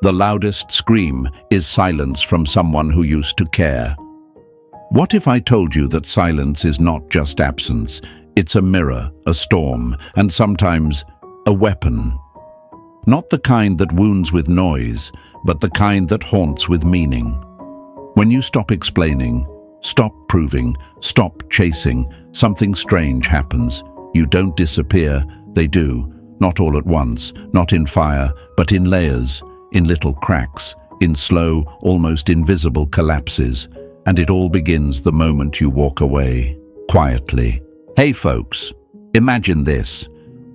The loudest scream is silence from someone who used to care. What if I told you that silence is not just absence? It's a mirror, a storm, and sometimes a weapon. Not the kind that wounds with noise, but the kind that haunts with meaning. When you stop explaining, stop proving, stop chasing, something strange happens. You don't disappear, they do. Not all at once, not in fire, but in layers, in little cracks, in slow, almost invisible collapses. And it all begins the moment you walk away, quietly. Hey folks, imagine this.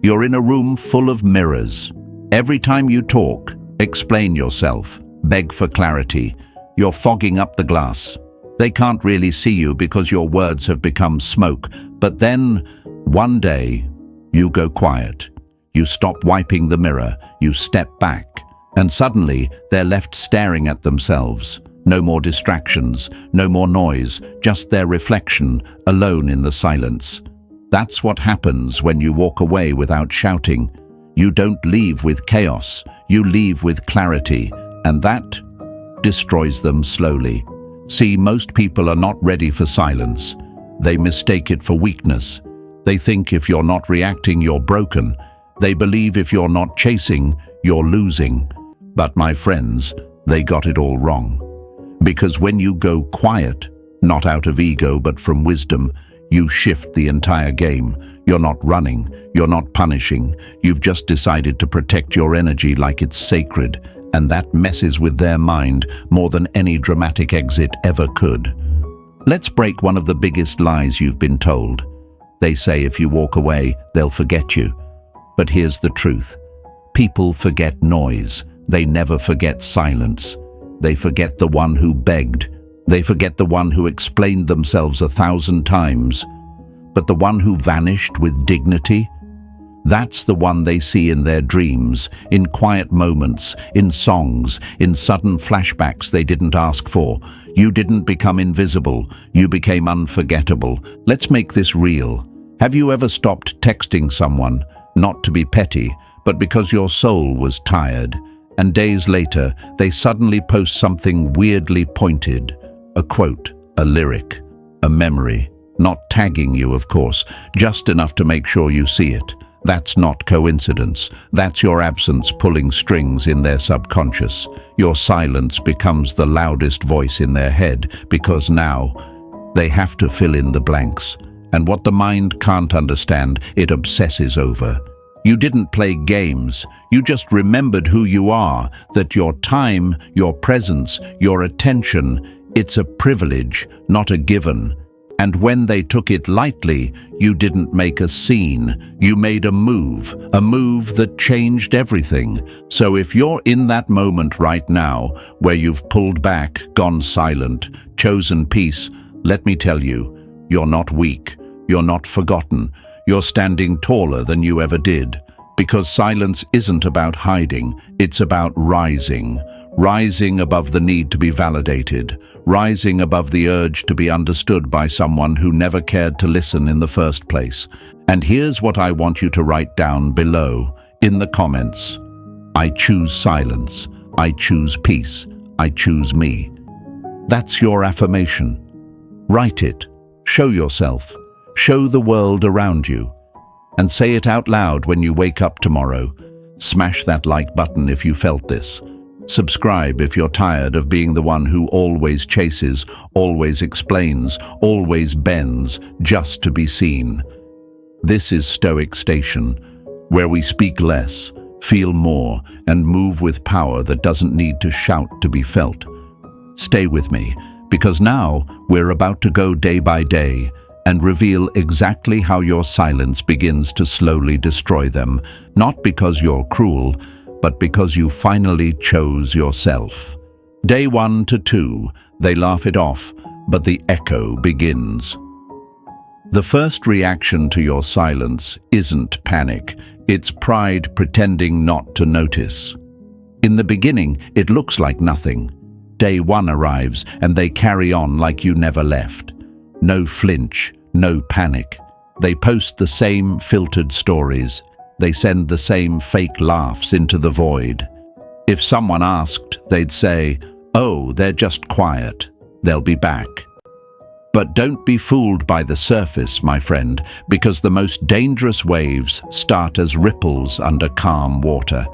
You're in a room full of mirrors. Every time you talk, explain yourself, beg for clarity. You're fogging up the glass. They can't really see you because your words have become smoke. But then, one day, you go quiet. You stop wiping the mirror, you step back, and suddenly they're left staring at themselves. No more distractions, no more noise, just their reflection, alone in the silence. That's what happens when you walk away without shouting. You don't leave with chaos, you leave with clarity, and that destroys them slowly. See, most people are not ready for silence. They mistake it for weakness. They think if you're not reacting, you're broken. They believe if you're not chasing, you're losing. But my friends, they got it all wrong. Because when you go quiet, not out of ego but from wisdom, you shift the entire game. You're not running, you're not punishing. You've just decided to protect your energy like it's sacred, and that messes with their mind more than any dramatic exit ever could. Let's break one of the biggest lies you've been told. They say if you walk away, they'll forget you. But here's the truth. People forget noise. They never forget silence. They forget the one who begged. They forget the one who explained themselves 1,000 times. But the one who vanished with dignity, that's the one they see in their dreams, in quiet moments, in songs, in sudden flashbacks they didn't ask for. You didn't become invisible, you became unforgettable. Let's make this real. Have you ever stopped texting someone, not to be petty, but because your soul was tired? And days later, they suddenly post something weirdly pointed. A quote, a lyric, a memory. Not tagging you, of course, just enough to make sure you see it. That's not coincidence. That's your absence pulling strings in their subconscious. Your silence becomes the loudest voice in their head because now they have to fill in the blanks. And what the mind can't understand, it obsesses over. You didn't play games. You just remembered who you are, that your time, your presence, your attention, it's a privilege, not a given. And when they took it lightly, you didn't make a scene. You made a move that changed everything. So if you're in that moment right now, where you've pulled back, gone silent, chosen peace, let me tell you, you're not weak. You're not forgotten. You're standing taller than you ever did. Because silence isn't about hiding, it's about rising. Rising above the need to be validated. Rising above the urge to be understood by someone who never cared to listen in the first place. And here's what I want you to write down below, in the comments. I choose silence. I choose peace. I choose me. That's your affirmation. Write it. Show yourself. Show the world around you. And say it out loud when you wake up tomorrow. Smash that like button if you felt this. Subscribe if you're tired of being the one who always chases, always explains, always bends, just to be seen. This is Stoic Station, where we speak less, feel more, and move with power that doesn't need to shout to be felt. Stay with me, because now we're about to go day by day and reveal exactly how your silence begins to slowly destroy them, not because you're cruel, but because you finally chose yourself. Day 1 to 2, they laugh it off, but the echo begins. The first reaction to your silence isn't panic, it's pride pretending not to notice. In the beginning, it looks like nothing. Day 1 arrives and they carry on like you never left. No flinch, no panic. They post the same filtered stories. They send the same fake laughs into the void. If someone asked, they'd say, "Oh, they're just quiet. They'll be back." But don't be fooled by the surface, my friend, because the most dangerous waves start as ripples under calm water.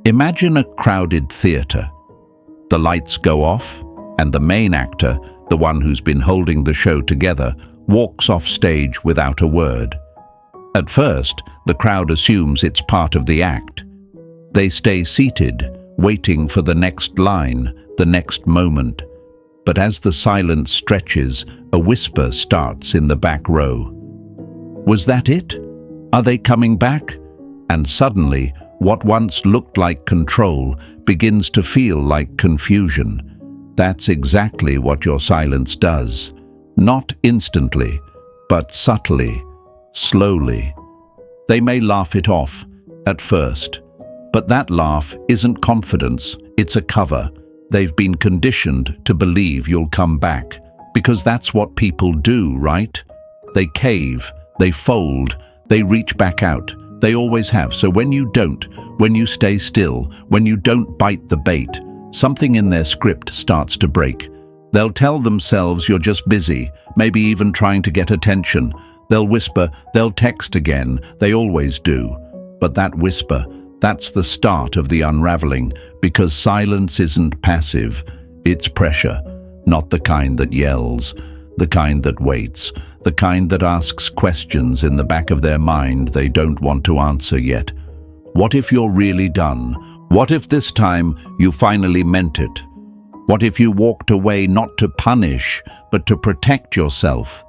Imagine a crowded theatre. The lights go off, and the main actor, the one who's been holding the show together, walks off stage without a word. At first, the crowd assumes it's part of the act. They stay seated, waiting for the next line, the next moment. But as the silence stretches, a whisper starts in the back row. Was that it? Are they coming back? And suddenly, what once looked like control begins to feel like confusion. That's exactly what your silence does. Not instantly, but subtly, slowly. They may laugh it off at first, but that laugh isn't confidence, it's a cover. They've been conditioned to believe you'll come back, because that's what people do, right? They cave, they fold, they reach back out. They always have. So when you don't, when you stay still, when you don't bite the bait, something in their script starts to break. They'll tell themselves you're just busy, maybe even trying to get attention. They'll whisper, they'll text again, they always do. But that whisper, that's the start of the unraveling, because silence isn't passive, it's pressure, not the kind that yells, the kind that waits, the kind that asks questions in the back of their mind they don't want to answer yet. What if you're really done? What if this time you finally meant it? What if you walked away not to punish, but to protect yourself?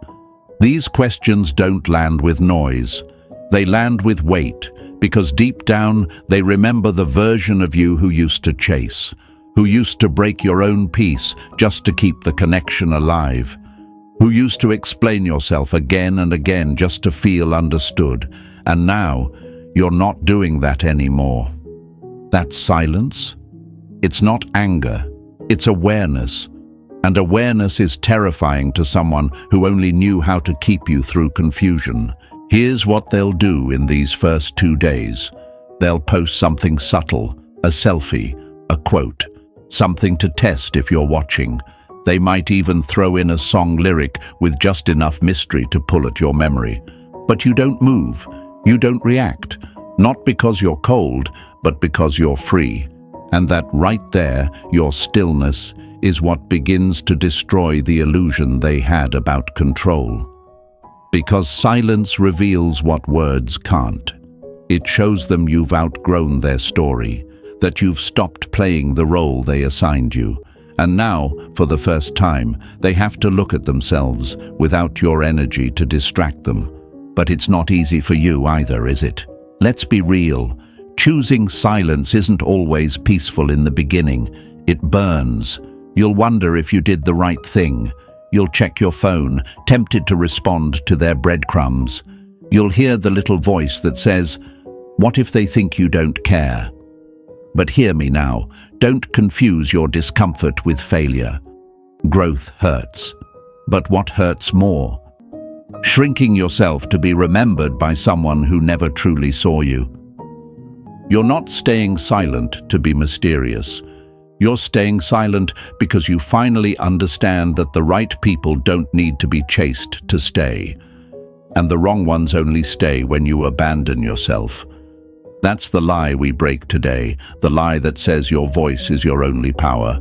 These questions don't land with noise. They land with weight, because deep down they remember the version of you who used to chase, who used to break your own peace just to keep the connection alive, who used to explain yourself again and again just to feel understood. And now you're not doing that anymore. That's silence. It's not anger, it's awareness. And awareness is terrifying to someone who only knew how to keep you through confusion. Here's what they'll do in these first 2 days. They'll post something subtle, a selfie, a quote, something to test if you're watching. They might even throw in a song lyric with just enough mystery to pull at your memory. But you don't move, you don't react, not because you're cold, but because you're free. And that right there, your stillness, is what begins to destroy the illusion they had about control. Because silence reveals what words can't. It shows them you've outgrown their story, that you've stopped playing the role they assigned you. And now, for the first time, they have to look at themselves without your energy to distract them. But it's not easy for you either, is it? Let's be real. Choosing silence isn't always peaceful in the beginning. It burns. You'll wonder if you did the right thing. You'll check your phone, tempted to respond to their breadcrumbs. You'll hear the little voice that says, "What if they think you don't care?" But hear me now, don't confuse your discomfort with failure. Growth hurts. But what hurts more? Shrinking yourself to be remembered by someone who never truly saw you. You're not staying silent to be mysterious. You're staying silent because you finally understand that the right people don't need to be chased to stay. And the wrong ones only stay when you abandon yourself. That's the lie we break today, the lie that says your voice is your only power.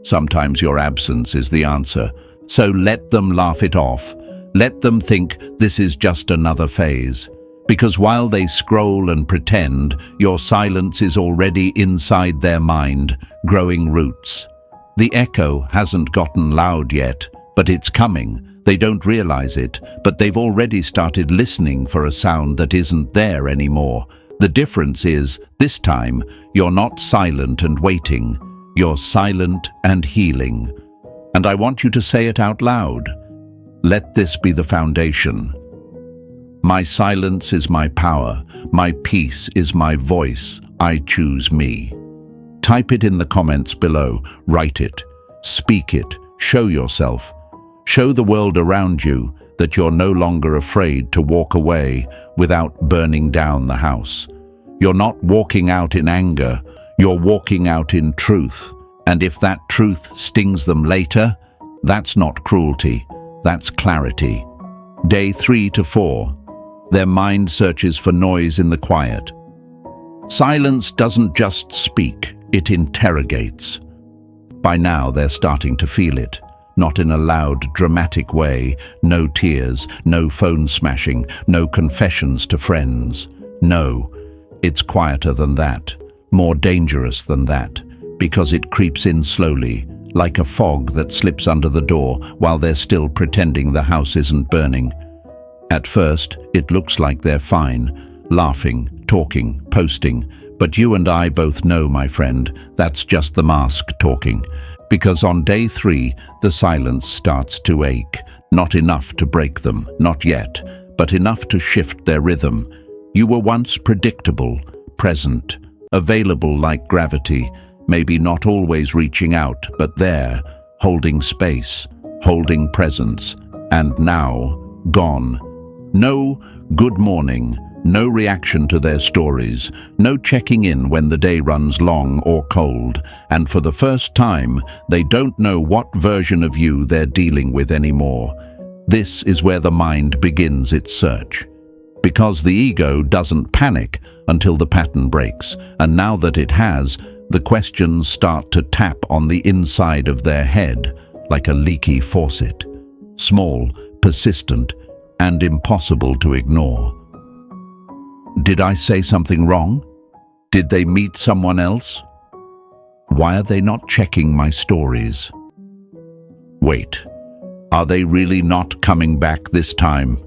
Sometimes your absence is the answer. So let them laugh it off. Let them think this is just another phase. Because while they scroll and pretend, your silence is already inside their mind, growing roots. The echo hasn't gotten loud yet, but it's coming. They don't realize it, but they've already started listening for a sound that isn't there anymore. The difference is, this time, you're not silent and waiting. You're silent and healing. And I want you to say it out loud. Let this be the foundation. My silence is my power. My peace is my voice. I choose me. Type it in the comments below. Write it. Speak it. Show yourself. Show the world around you that you're no longer afraid to walk away without burning down the house. You're not walking out in anger. You're walking out in truth, and if that truth stings them later, that's not cruelty, that's clarity. Day 3 to 4. Their mind searches for noise in the quiet. Silence doesn't just speak, it interrogates. By now they're starting to feel it. Not in a loud, dramatic way, no tears, no phone smashing, no confessions to friends. No, it's quieter than that, more dangerous than that, because it creeps in slowly, like a fog that slips under the door while they're still pretending the house isn't burning. At first, it looks like they're fine, laughing, talking, posting, but you and I both know, my friend, that's just the mask talking. Because on day 3, the silence starts to ache. Not enough to break them, not yet, but enough to shift their rhythm. You were once predictable, present, available like gravity, maybe not always reaching out, but there, holding space, holding presence, and now, gone. No good morning, no reaction to their stories, no checking in when the day runs long or cold, and for the first time, they don't know what version of you they're dealing with anymore. This is where the mind begins its search. Because the ego doesn't panic until the pattern breaks, and now that it has, the questions start to tap on the inside of their head, like a leaky faucet. Small, persistent, and impossible to ignore. Did I say something wrong? Did they meet someone else? Why are they not checking my stories? Wait, are they really not coming back this time?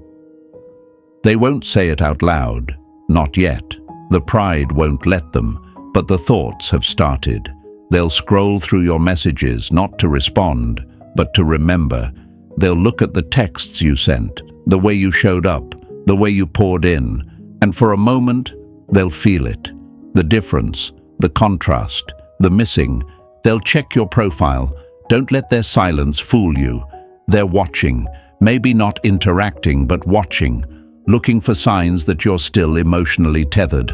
They won't say it out loud, not yet. The pride won't let them, but the thoughts have started. They'll scroll through your messages, not to respond, but to remember. They'll look at the texts you sent, the way you showed up, the way you poured in, and for a moment, they'll feel it. The difference, the contrast, the missing. They'll check your profile. Don't let their silence fool you. They're watching, maybe not interacting, but watching, looking for signs that you're still emotionally tethered.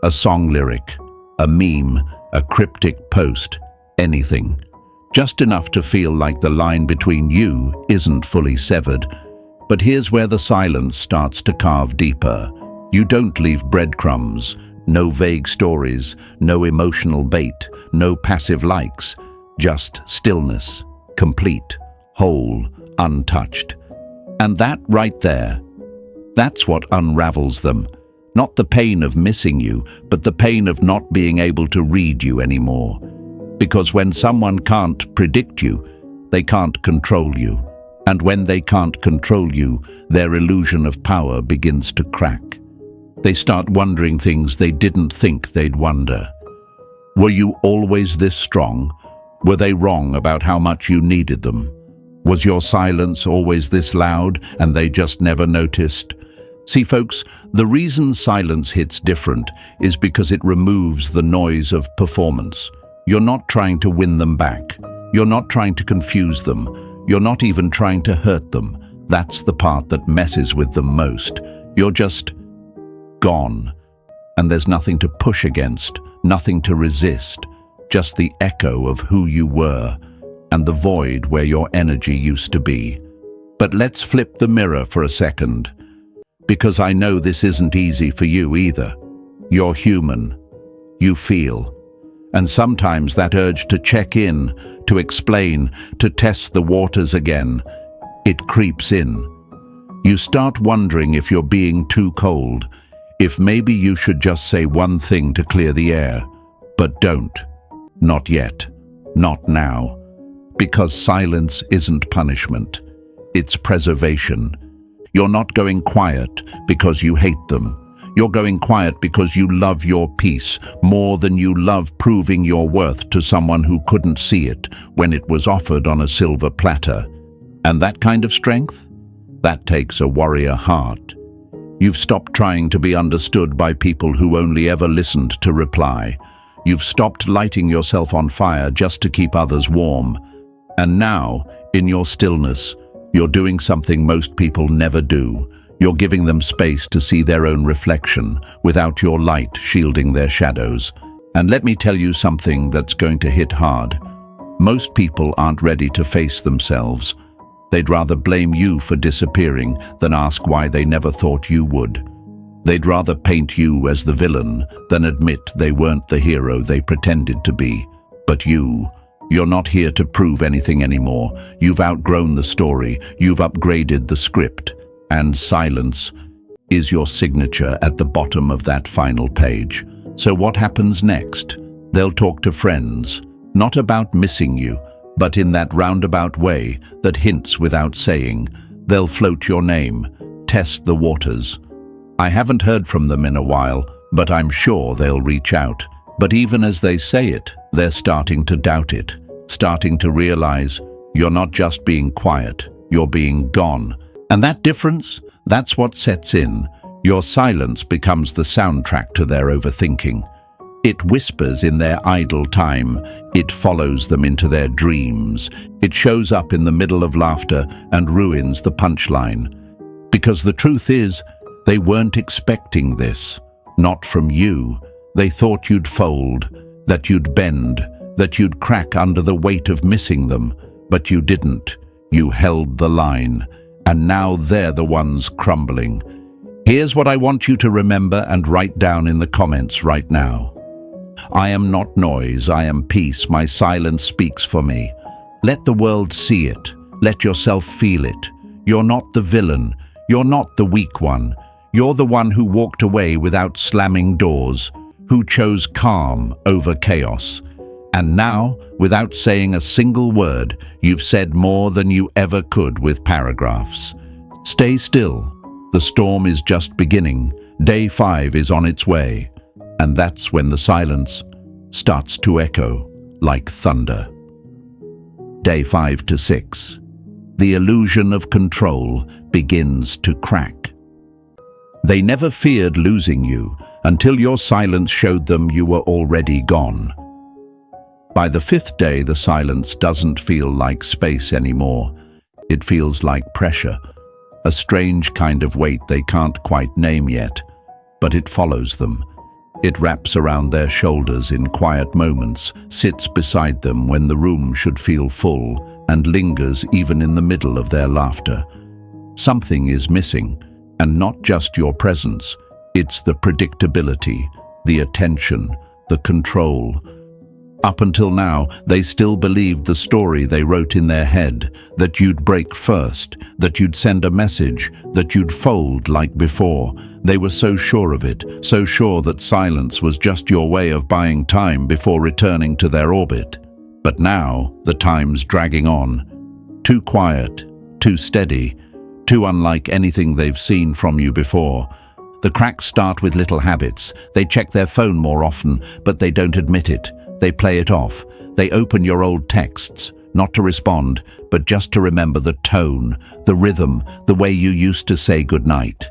A song lyric, a meme, a cryptic post, anything. Just enough to feel like the line between you isn't fully severed. But here's where the silence starts to carve deeper. You don't leave breadcrumbs, no vague stories, no emotional bait, no passive likes, just stillness, complete, whole, untouched. And that right there, that's what unravels them. Not the pain of missing you, but the pain of not being able to read you anymore. Because when someone can't predict you, they can't control you. And when they can't control you, their illusion of power begins to crack. They start wondering things they didn't think they'd wonder. Were you always this strong? Were they wrong about how much you needed them? Was your silence always this loud and they just never noticed? See, folks, the reason silence hits different is because it removes the noise of performance. You're not trying to win them back. You're not trying to confuse them. You're not even trying to hurt them. That's the part that messes with them most. You're just gone. And there's nothing to push against, nothing to resist, just the echo of who you were and the void where your energy used to be. But let's flip the mirror for a second, because I know this isn't easy for you either. You're human. You feel. And sometimes that urge to check in, to explain, to test the waters again, it creeps in. You start wondering if you're being too cold, if maybe you should just say one thing to clear the air. But don't. Not yet. Not now. Because silence isn't punishment. It's preservation. You're not going quiet because you hate them. You're going quiet because you love your peace more than you love proving your worth to someone who couldn't see it when it was offered on a silver platter. And that kind of strength? That takes a warrior heart. You've stopped trying to be understood by people who only ever listened to reply. You've stopped lighting yourself on fire just to keep others warm. And now, in your stillness, you're doing something most people never do. You're giving them space to see their own reflection without your light shielding their shadows. And let me tell you something that's going to hit hard. Most people aren't ready to face themselves. They'd rather blame you for disappearing than ask why they never thought you would. They'd rather paint you as the villain than admit they weren't the hero they pretended to be. But you're not here to prove anything anymore. You've outgrown the story. You've upgraded the script. And silence is your signature at the bottom of that final page. So what happens next? They'll talk to friends, not about missing you, but in that roundabout way that hints without saying. They'll float your name, test the waters. I haven't heard from them in a while, but I'm sure they'll reach out. But even as they say it, they're starting to doubt it, starting to realize you're not just being quiet, you're being gone. And that difference, that's what sets in. Your silence becomes the soundtrack to their overthinking. It whispers in their idle time. It follows them into their dreams. It shows up in the middle of laughter and ruins the punchline. Because the truth is, they weren't expecting this. Not from you. They thought you'd fold, that you'd bend, that you'd crack under the weight of missing them. But you didn't. You held the line. And now they're the ones crumbling. Here's what I want you to remember and write down in the comments right now. I am not noise, I am peace, my silence speaks for me. Let the world see it, let yourself feel it. You're not the villain, you're not the weak one. You're the one who walked away without slamming doors, who chose calm over chaos. And now, without saying a single word, you've said more than you ever could with paragraphs. Stay still, the storm is just beginning, day 5 is on its way. And that's when the silence starts to echo like thunder. Day 5 to 6. The illusion of control begins to crack. They never feared losing you until your silence showed them you were already gone. By the 5th day, the silence doesn't feel like space anymore. It feels like pressure, a strange kind of weight they can't quite name yet, but it follows them. It wraps around their shoulders in quiet moments, sits beside them when the room should feel full, and lingers even in the middle of their laughter. Something is missing, and not just your presence. It's the predictability, the attention, the control. Up until now, they still believed the story they wrote in their head, that you'd break first, that you'd send a message, that you'd fold like before. They were so sure of it, so sure that silence was just your way of buying time before returning to their orbit. But now, the time's dragging on. Too quiet, too steady, too unlike anything they've seen from you before. The cracks start with little habits. They check their phone more often, but they don't admit it. They play it off. They open your old texts, not to respond, but just to remember the tone, the rhythm, the way you used to say goodnight.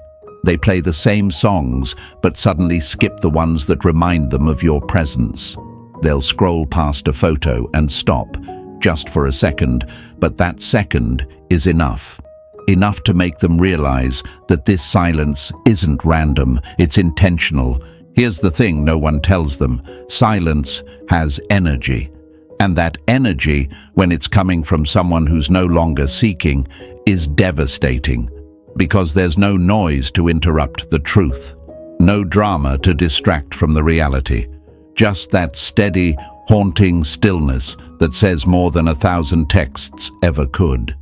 They play the same songs, but suddenly skip the ones that remind them of your presence. They'll scroll past a photo and stop, just for a second, but that second is enough. Enough to make them realize that this silence isn't random, it's intentional. Here's the thing no one tells them. Silence has energy. And that energy, when it's coming from someone who's no longer seeking, is devastating. Because there's no noise to interrupt the truth. No drama to distract from the reality. Just that steady, haunting stillness that says more than 1,000 texts ever could.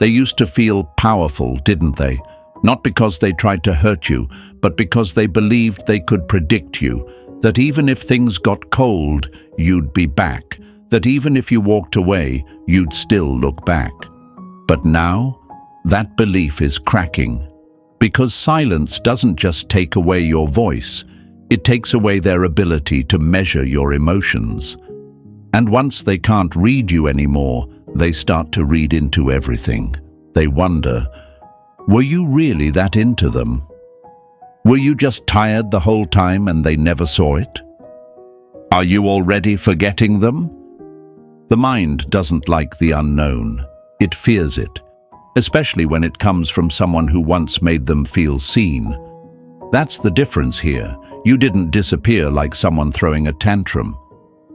They used to feel powerful, didn't they? Not because they tried to hurt you, but because they believed they could predict you, that even if things got cold, you'd be back, that even if you walked away, you'd still look back. But now, that belief is cracking, because silence doesn't just take away your voice, it takes away their ability to measure your emotions. And once they can't read you anymore, they start to read into everything. They wonder, were you really that into them? Were you just tired the whole time and they never saw it? Are you already forgetting them? The mind doesn't like the unknown. It fears it, especially when it comes from someone who once made them feel seen. That's the difference here. You didn't disappear like someone throwing a tantrum.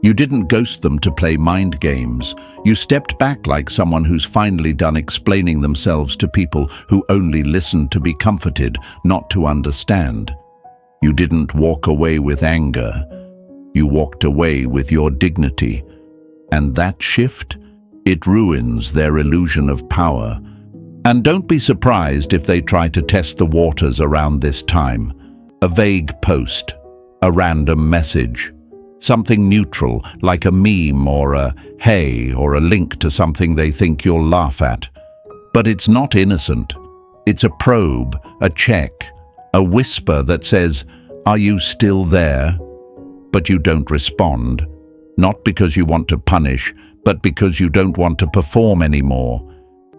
You didn't ghost them to play mind games. You stepped back like someone who's finally done explaining themselves to people who only listen to be comforted, not to understand. You didn't walk away with anger. You walked away with your dignity. And that shift, it ruins their illusion of power. And don't be surprised if they try to test the waters around this time. A vague post, a random message, something neutral like a meme or a hey or a link to something they think you'll laugh at. But it's not innocent. It's a probe, a check, a whisper that says, "Are you still there?" But you don't respond, not because you want to punish, but because you don't want to perform anymore.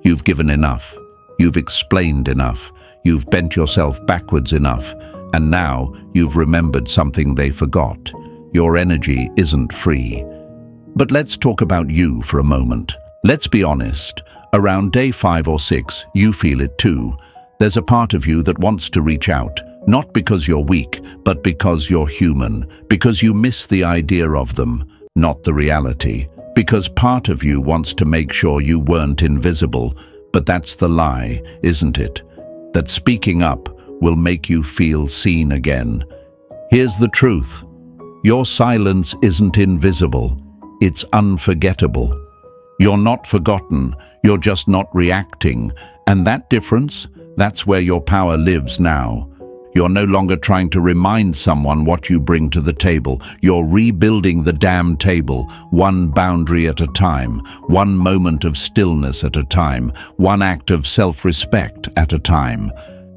You've given enough. You've explained enough. You've bent yourself backwards enough. And now you've remembered something they forgot. Your energy isn't free. But let's talk about you for a moment. Let's be honest. Around day 5 or 6, you feel it too. There's a part of you that wants to reach out, not because you're weak, but because you're human, because you miss the idea of them, not the reality. Because part of you wants to make sure you weren't invisible, but that's the lie, isn't it? That speaking up will make you feel seen again. Here's the truth. Your silence isn't invisible. It's unforgettable. You're not forgotten. You're just not reacting. And that difference, that's where your power lives now. You're no longer trying to remind someone what you bring to the table. You're rebuilding the damn table, one boundary at a time, one moment of stillness at a time, one act of self-respect at a time.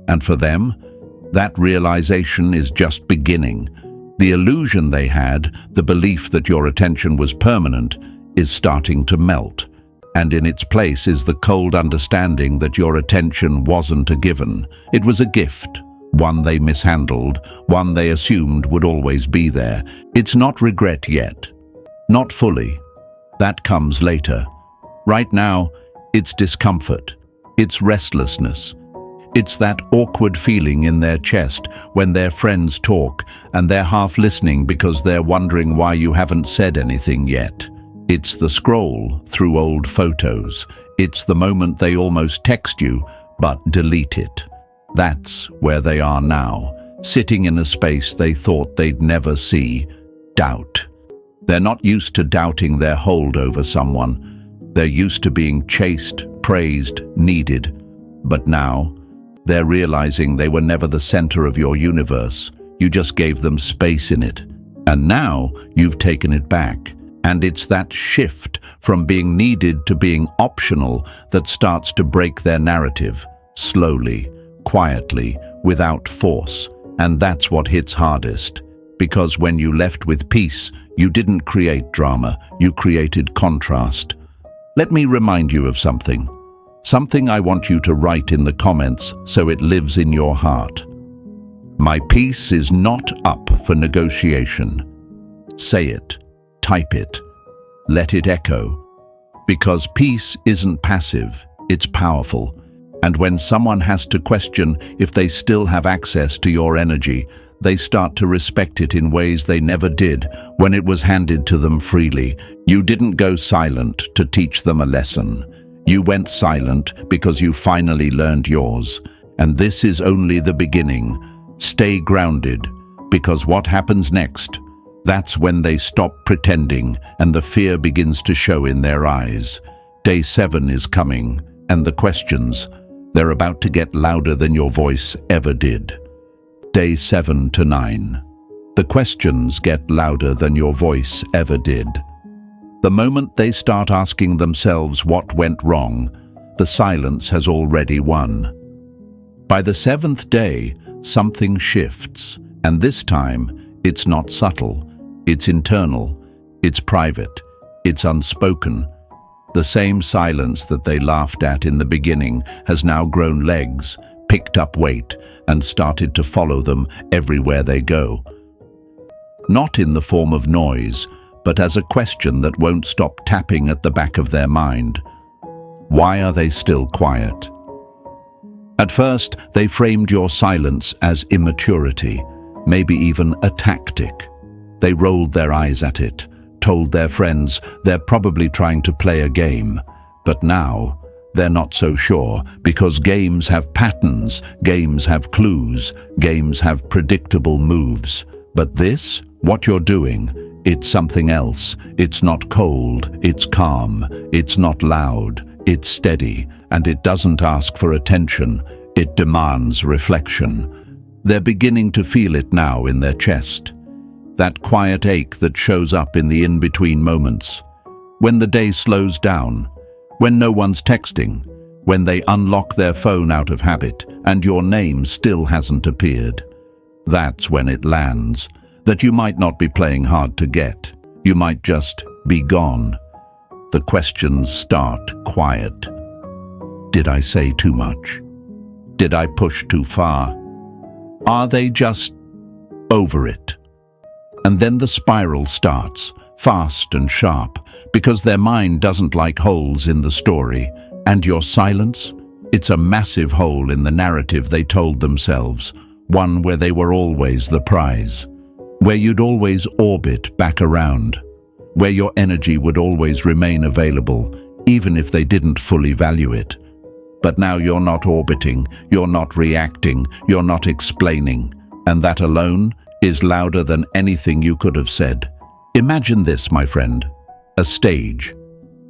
And for them, that realization is just beginning. The illusion they had, the belief that your attention was permanent, is starting to melt. And in its place is the cold understanding that your attention wasn't a given. It was a gift, one they mishandled, one they assumed would always be there. It's not regret yet. Not fully. That comes later. Right now, it's discomfort. It's restlessness. It's that awkward feeling in their chest when their friends talk and they're half listening because they're wondering why you haven't said anything yet. It's the scroll through old photos. It's the moment they almost text you, but delete it. That's where they are now, sitting in a space they thought they'd never see. Doubt. They're not used to doubting their hold over someone. They're used to being chased, praised, needed. But now, they're realizing they were never the center of your universe. You just gave them space in it. And now you've taken it back. And it's that shift from being needed to being optional that starts to break their narrative, slowly, quietly, without force. And that's what hits hardest. Because when you left with peace, you didn't create drama, you created contrast. Let me remind you of something. Something I want you to write in the comments so it lives in your heart. My peace is not up for negotiation. Say it, type it, let it echo. Because peace isn't passive, it's powerful. And when someone has to question if they still have access to your energy, they start to respect it in ways they never did when it was handed to them freely. You didn't go silent to teach them a lesson. You went silent because you finally learned yours. And this is only the beginning. Stay grounded, because what happens next, that's when they stop pretending and the fear begins to show in their eyes. Day 7 is coming, and the questions, they're about to get louder than your voice ever did. Day 7 to 9. The questions get louder than your voice ever did. The moment they start asking themselves what went wrong, the silence has already won. By the 7th day, something shifts, and this time, it's not subtle, it's internal, it's private, it's unspoken. The same silence that they laughed at in the beginning has now grown legs, picked up weight, and started to follow them everywhere they go. Not in the form of noise, but as a question that won't stop tapping at the back of their mind. Why are they still quiet? At first, they framed your silence as immaturity. maybe even a tactic. They rolled their eyes at it, told their friends they're probably trying to play a game. But now, they're not so sure, because games have patterns, games have clues, games have predictable moves. But this, what you're doing, it's something else. It's not cold, it's calm, it's not loud, it's steady, and it doesn't ask for attention, it demands reflection. They're beginning to feel it now in their chest. That quiet ache that shows up in the in-between moments. When the day slows down, when no one's texting, when they unlock their phone out of habit and your name still hasn't appeared. That's when it lands, that you might not be playing hard to get. You might just be gone. The questions start quiet. Did I say too much? Did I push too far? Are they just over it? And then the spiral starts, fast and sharp, because their mind doesn't like holes in the story. And your silence? It's a massive hole in the narrative they told themselves, one where they were always the prize, where you'd always orbit back around, where your energy would always remain available, even if they didn't fully value it. But now you're not orbiting, you're not reacting, you're not explaining, and that alone is louder than anything you could have said. Imagine this, my friend, a stage,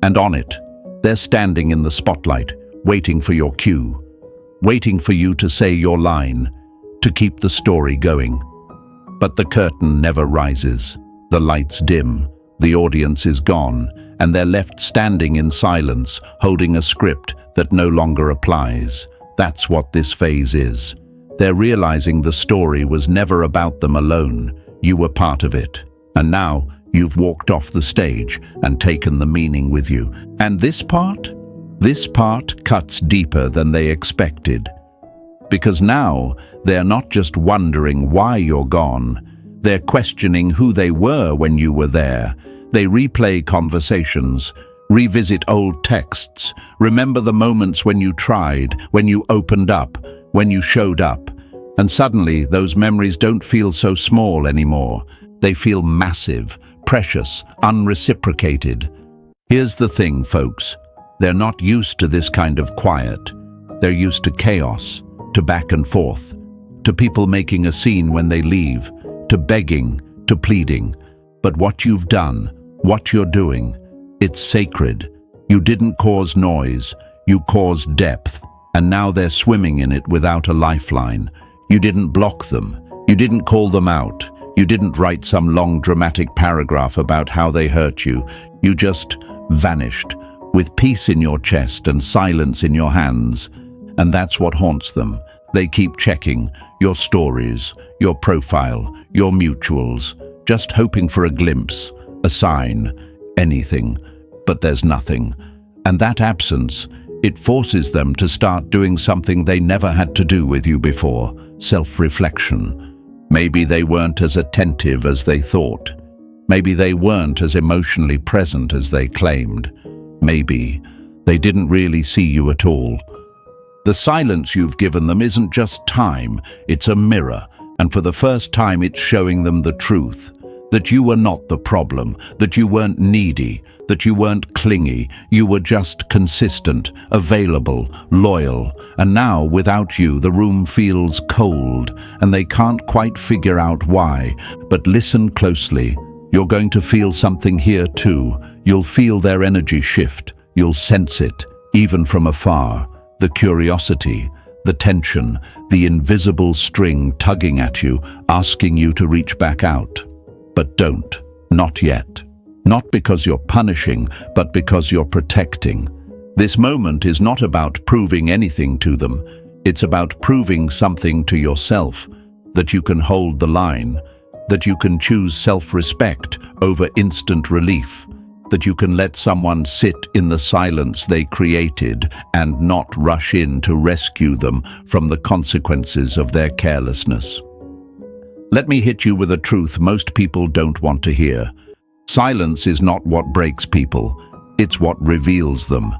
and on it, they're standing in the spotlight, waiting for your cue, waiting for you to say your line, to keep the story going. But the curtain never rises, the lights dim, the audience is gone, and they're left standing in silence, holding a script that no longer applies. That's what this phase is. They're realizing the story was never about them alone. You were part of it. And now you've walked off the stage and taken the meaning with you. And this part cuts deeper than they expected. Because now they're not just wondering why you're gone. They're questioning who they were when you were there. They replay conversations, revisit old texts, remember the moments when you tried, when you opened up, when you showed up. And suddenly, those memories don't feel so small anymore. They feel massive, precious, unreciprocated. Here's the thing, folks. They're not used to this kind of quiet. They're used to chaos, to back and forth, to people making a scene when they leave, to begging, to pleading. But what you've done, what you're doing, it's sacred. You didn't cause noise, you caused depth, and now they're swimming in it without a lifeline. You didn't block them, you didn't call them out, you didn't write some long dramatic paragraph about how they hurt you. You just vanished, with peace in your chest and silence in your hands. And that's what haunts them. They keep checking your stories, your profile, your mutuals, just hoping for a glimpse, a sign, anything. But there's nothing. And that absence, it forces them to start doing something they never had to do with you before, self-reflection. Maybe they weren't as attentive as they thought. Maybe they weren't as emotionally present as they claimed. Maybe they didn't really see you at all. The silence you've given them isn't just time, it's a mirror, and for the first time it's showing them the truth. That you were not the problem, that you weren't needy, that you weren't clingy, you were just consistent, available, loyal. And now, without you, the room feels cold, and they can't quite figure out why. But listen closely. You're going to feel something here too. You'll feel their energy shift. You'll sense it, even from afar. The curiosity, the tension, the invisible string tugging at you, asking you to reach back out. But don't. Not yet. Not because you're punishing, but because you're protecting. This moment is not about proving anything to them. It's about proving something to yourself, that you can hold the line, that you can choose self-respect over instant relief, that you can let someone sit in the silence they created and not rush in to rescue them from the consequences of their carelessness. Let me hit you with a truth most people don't want to hear. Silence is not what breaks people, it's what reveals them.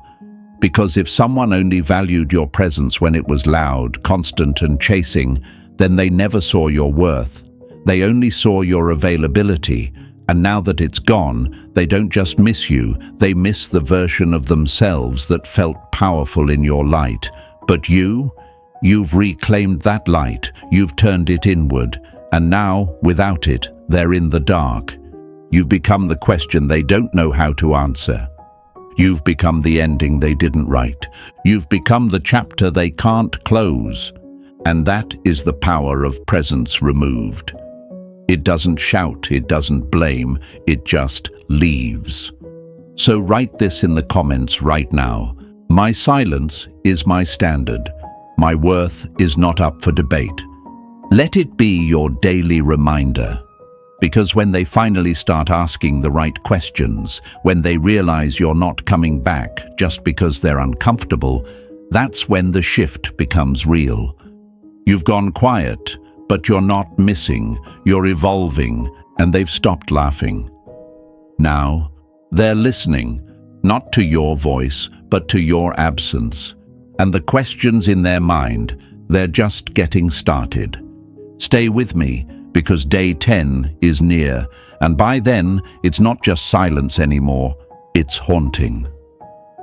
Because if someone only valued your presence when it was loud, constant and chasing, then they never saw your worth. They only saw your availability, and now that it's gone, they don't just miss you, they miss the version of themselves that felt powerful in your light. But you've reclaimed that light, you've turned it inward, and now, without it, they're in the dark. You've become the question they don't know how to answer. You've become the ending they didn't write. You've become the chapter they can't close. And that is the power of presence removed. It doesn't shout, it doesn't blame, it just leaves. So write this in the comments right now. My silence is my standard. My worth is not up for debate. Let it be your daily reminder. Because when they finally start asking the right questions, when they realize you're not coming back just because they're uncomfortable, that's when the shift becomes real. You've gone quiet, but you're not missing, you're evolving, and they've stopped laughing. Now, they're listening, not to your voice, but to your absence. And the questions in their mind, they're just getting started. Stay with me, because day 10 is near, and by then, it's not just silence anymore, it's haunting.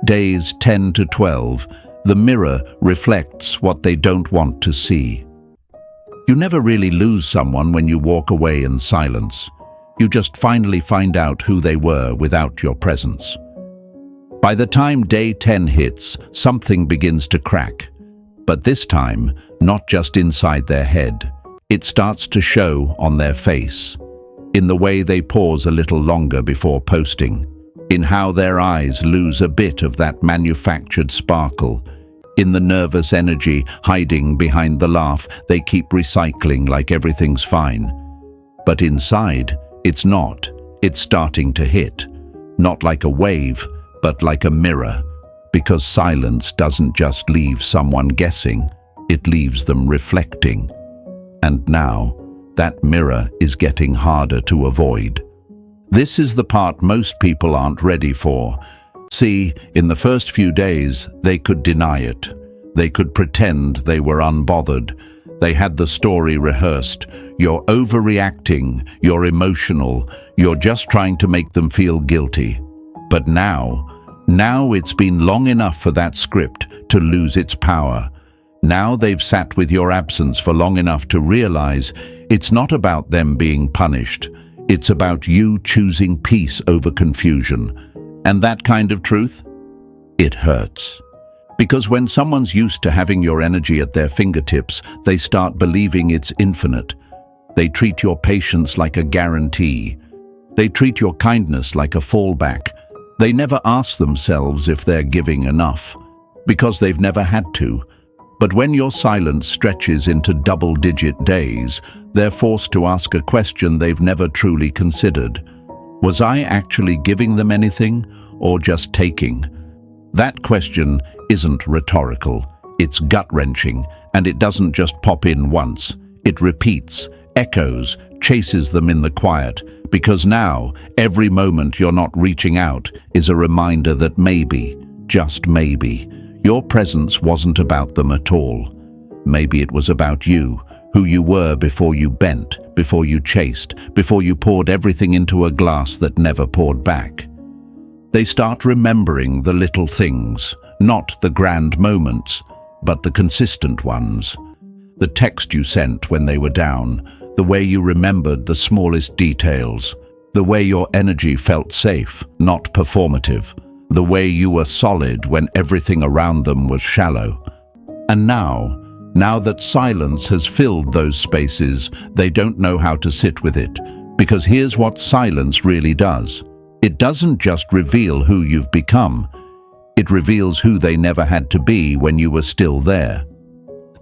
Days 10 to 12, the mirror reflects what they don't want to see. You never really lose someone when you walk away in silence. You just finally find out who they were without your presence. By the time day 10 hits, something begins to crack. But this time, not just inside their head. It starts to show on their face, in the way they pause a little longer before posting, in how their eyes lose a bit of that manufactured sparkle, in the nervous energy hiding behind the laugh they keep recycling like everything's fine. But inside, it's not. It's starting to hit. Not like a wave, but like a mirror. Because silence doesn't just leave someone guessing, it leaves them reflecting. And now, that mirror is getting harder to avoid. This is the part most people aren't ready for. See, in the first few days, they could deny it. They could pretend they were unbothered. They had the story rehearsed. You're overreacting, you're emotional, you're just trying to make them feel guilty. But now it's been long enough for that script to lose its power. Now they've sat with your absence for long enough to realize it's not about them being punished. It's about you choosing peace over confusion. And that kind of truth? It hurts. Because when someone's used to having your energy at their fingertips, they start believing it's infinite. They treat your patience like a guarantee. They treat your kindness like a fallback. They never ask themselves if they're giving enough, because they've never had to. But when your silence stretches into double-digit days, they're forced to ask a question they've never truly considered. Was I actually giving them anything, or just taking? That question isn't rhetorical, it's gut-wrenching, and it doesn't just pop in once. It repeats, echoes, chases them in the quiet, because now, every moment you're not reaching out is a reminder that maybe, just maybe, your presence wasn't about them at all. Maybe it was about you, who you were before you bent, before you chased, before you poured everything into a glass that never poured back. They start remembering the little things, not the grand moments, but the consistent ones. The text you sent when they were down, the way you remembered the smallest details, the way your energy felt safe, not performative, the way you were solid when everything around them was shallow. And now that silence has filled those spaces, they don't know how to sit with it, because here's what silence really does. It doesn't just reveal who you've become. It reveals who they never had to be when you were still there.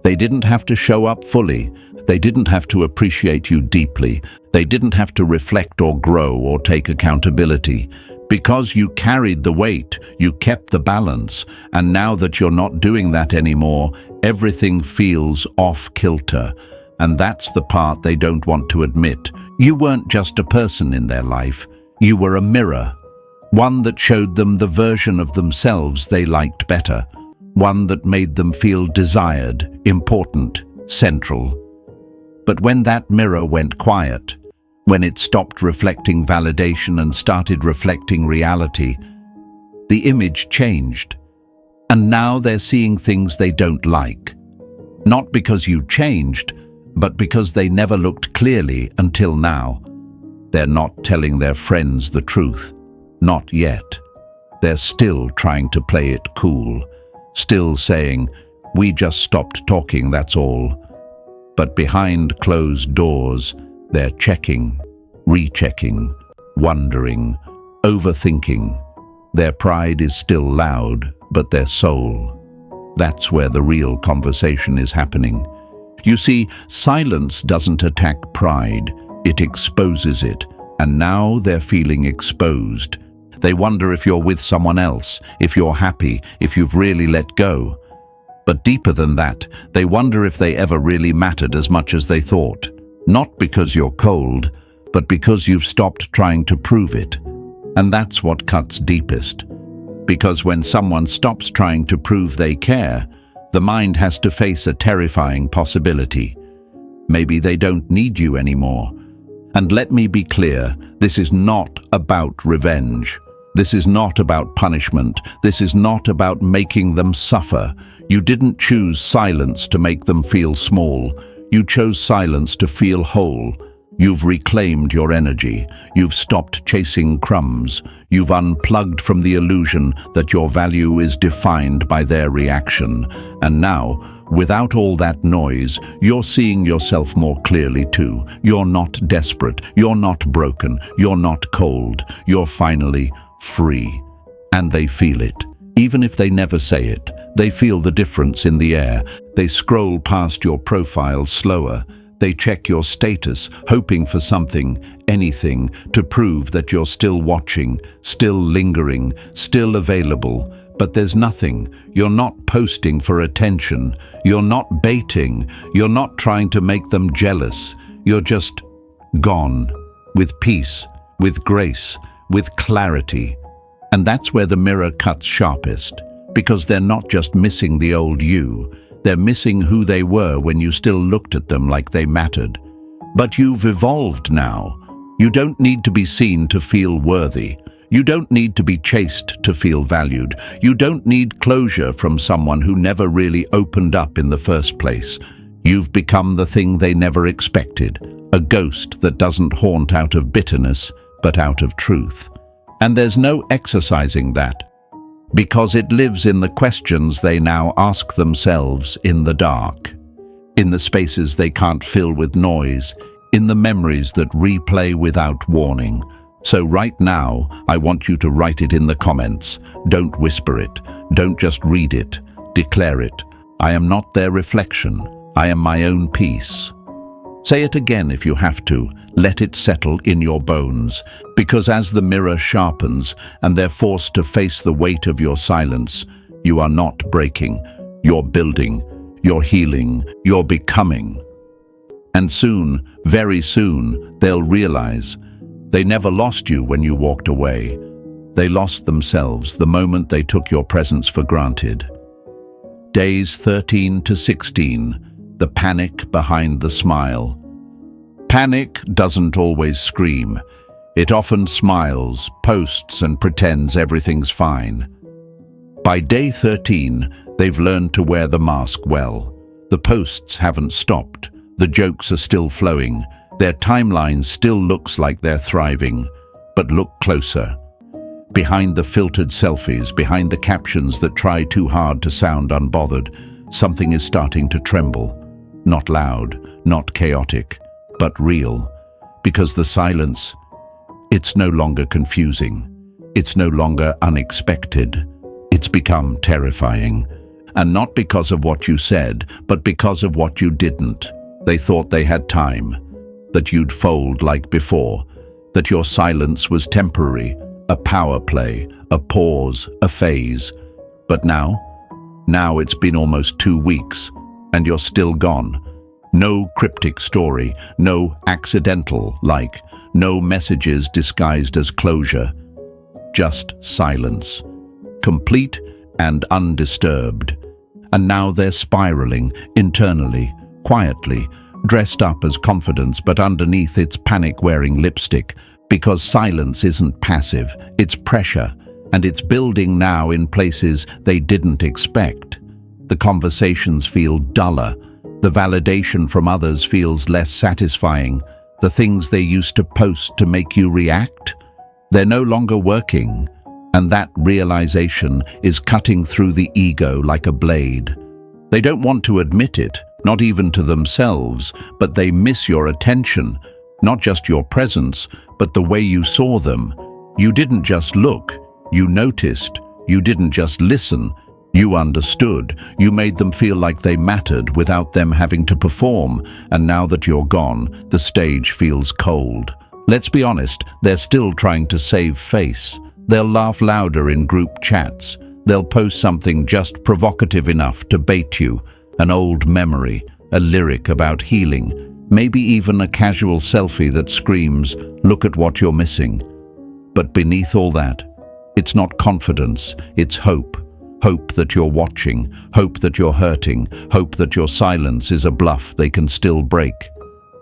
They didn't have to show up fully. They didn't have to appreciate you deeply. They didn't have to reflect or grow or take accountability. Because you carried the weight, you kept the balance, and now that you're not doing that anymore, everything feels off-kilter. And that's the part they don't want to admit. You weren't just a person in their life. You were a mirror. One that showed them the version of themselves they liked better. One that made them feel desired, important, central. But when that mirror went quiet, when it stopped reflecting validation and started reflecting reality, the image changed. And now they're seeing things they don't like. Not because you changed, but because they never looked clearly until now. They're not telling their friends the truth. Not yet. They're still trying to play it cool. Still saying, "We just stopped talking, that's all." But behind closed doors, they're checking, rechecking, wondering, overthinking. Their pride is still loud, but their soul. That's where the real conversation is happening. You see, silence doesn't attack pride, it exposes it. And now they're feeling exposed. They wonder if you're with someone else, if you're happy, if you've really let go. But deeper than that, they wonder if they ever really mattered as much as they thought. Not because you're cold, but because you've stopped trying to prove it. And that's what cuts deepest. Because when someone stops trying to prove they care, the mind has to face a terrifying possibility. Maybe they don't need you anymore. And let me be clear, this is not about revenge. This is not about punishment. This is not about making them suffer. You didn't choose silence to make them feel small. You chose silence to feel whole. You've reclaimed your energy. You've stopped chasing crumbs. You've unplugged from the illusion that your value is defined by their reaction. And now, without all that noise, you're seeing yourself more clearly too. You're not desperate. You're not broken. You're not cold. You're finally free. And they feel it. Even if they never say it, they feel the difference in the air. They scroll past your profile slower. They check your status, hoping for something, anything, to prove that you're still watching, still lingering, still available. But there's nothing. You're not posting for attention. You're not baiting. You're not trying to make them jealous. You're just gone, with peace, with grace, with clarity. And that's where the mirror cuts sharpest, because they're not just missing the old you. They're missing who they were when you still looked at them like they mattered. But you've evolved now. You don't need to be seen to feel worthy. You don't need to be chased to feel valued. You don't need closure from someone who never really opened up in the first place. You've become the thing they never expected, a ghost that doesn't haunt out of bitterness, but out of truth. And there's no exercising that, because it lives in the questions they now ask themselves in the dark, in the spaces they can't fill with noise, in the memories that replay without warning. So right now, I want you to write it in the comments. Don't whisper it. Don't just read it. Declare it. I am not their reflection. I am my own peace. Say it again if you have to. Let it settle in your bones. Because as the mirror sharpens and they're forced to face the weight of your silence, you are not breaking. You're building. You're healing. You're becoming. And soon, very soon, they'll realize they never lost you when you walked away. They lost themselves the moment they took your presence for granted. Days 13 to 16. The panic behind the smile. Panic doesn't always scream. It often smiles, posts, and pretends everything's fine. By day 13, they've learned to wear the mask well. The posts haven't stopped. The jokes are still flowing. Their timeline still looks like they're thriving. But look closer. Behind the filtered selfies, behind the captions that try too hard to sound unbothered, something is starting to tremble. Not loud, not chaotic, but real. Because the silence, it's no longer confusing. It's no longer unexpected. It's become terrifying. And not because of what you said, but because of what you didn't. They thought they had time, that you'd fold like before, that your silence was temporary, a power play, a pause, a phase. But now it's been almost 2 weeks, and you're still gone. No cryptic story, no accidental like, no messages disguised as closure. Just silence, complete and undisturbed. And now they're spiraling, internally, quietly, dressed up as confidence, but underneath it's panic wearing lipstick, because silence isn't passive, it's pressure, and it's building now in places they didn't expect. The conversations feel duller, the validation from others feels less satisfying, the things they used to post to make you react, they're no longer working, and that realization is cutting through the ego like a blade. They don't want to admit it, not even to themselves, but they miss your attention, not just your presence, but the way you saw them. You didn't just look, you noticed. You didn't just listen, you understood. You made them feel like they mattered without them having to perform, and now that you're gone, the stage feels cold. Let's be honest, they're still trying to save face. They'll laugh louder in group chats. They'll post something just provocative enough to bait you, an old memory, a lyric about healing, maybe even a casual selfie that screams, "Look at what you're missing." But beneath all that, it's not confidence, it's hope. Hope that you're watching, hope that you're hurting, hope that your silence is a bluff they can still break.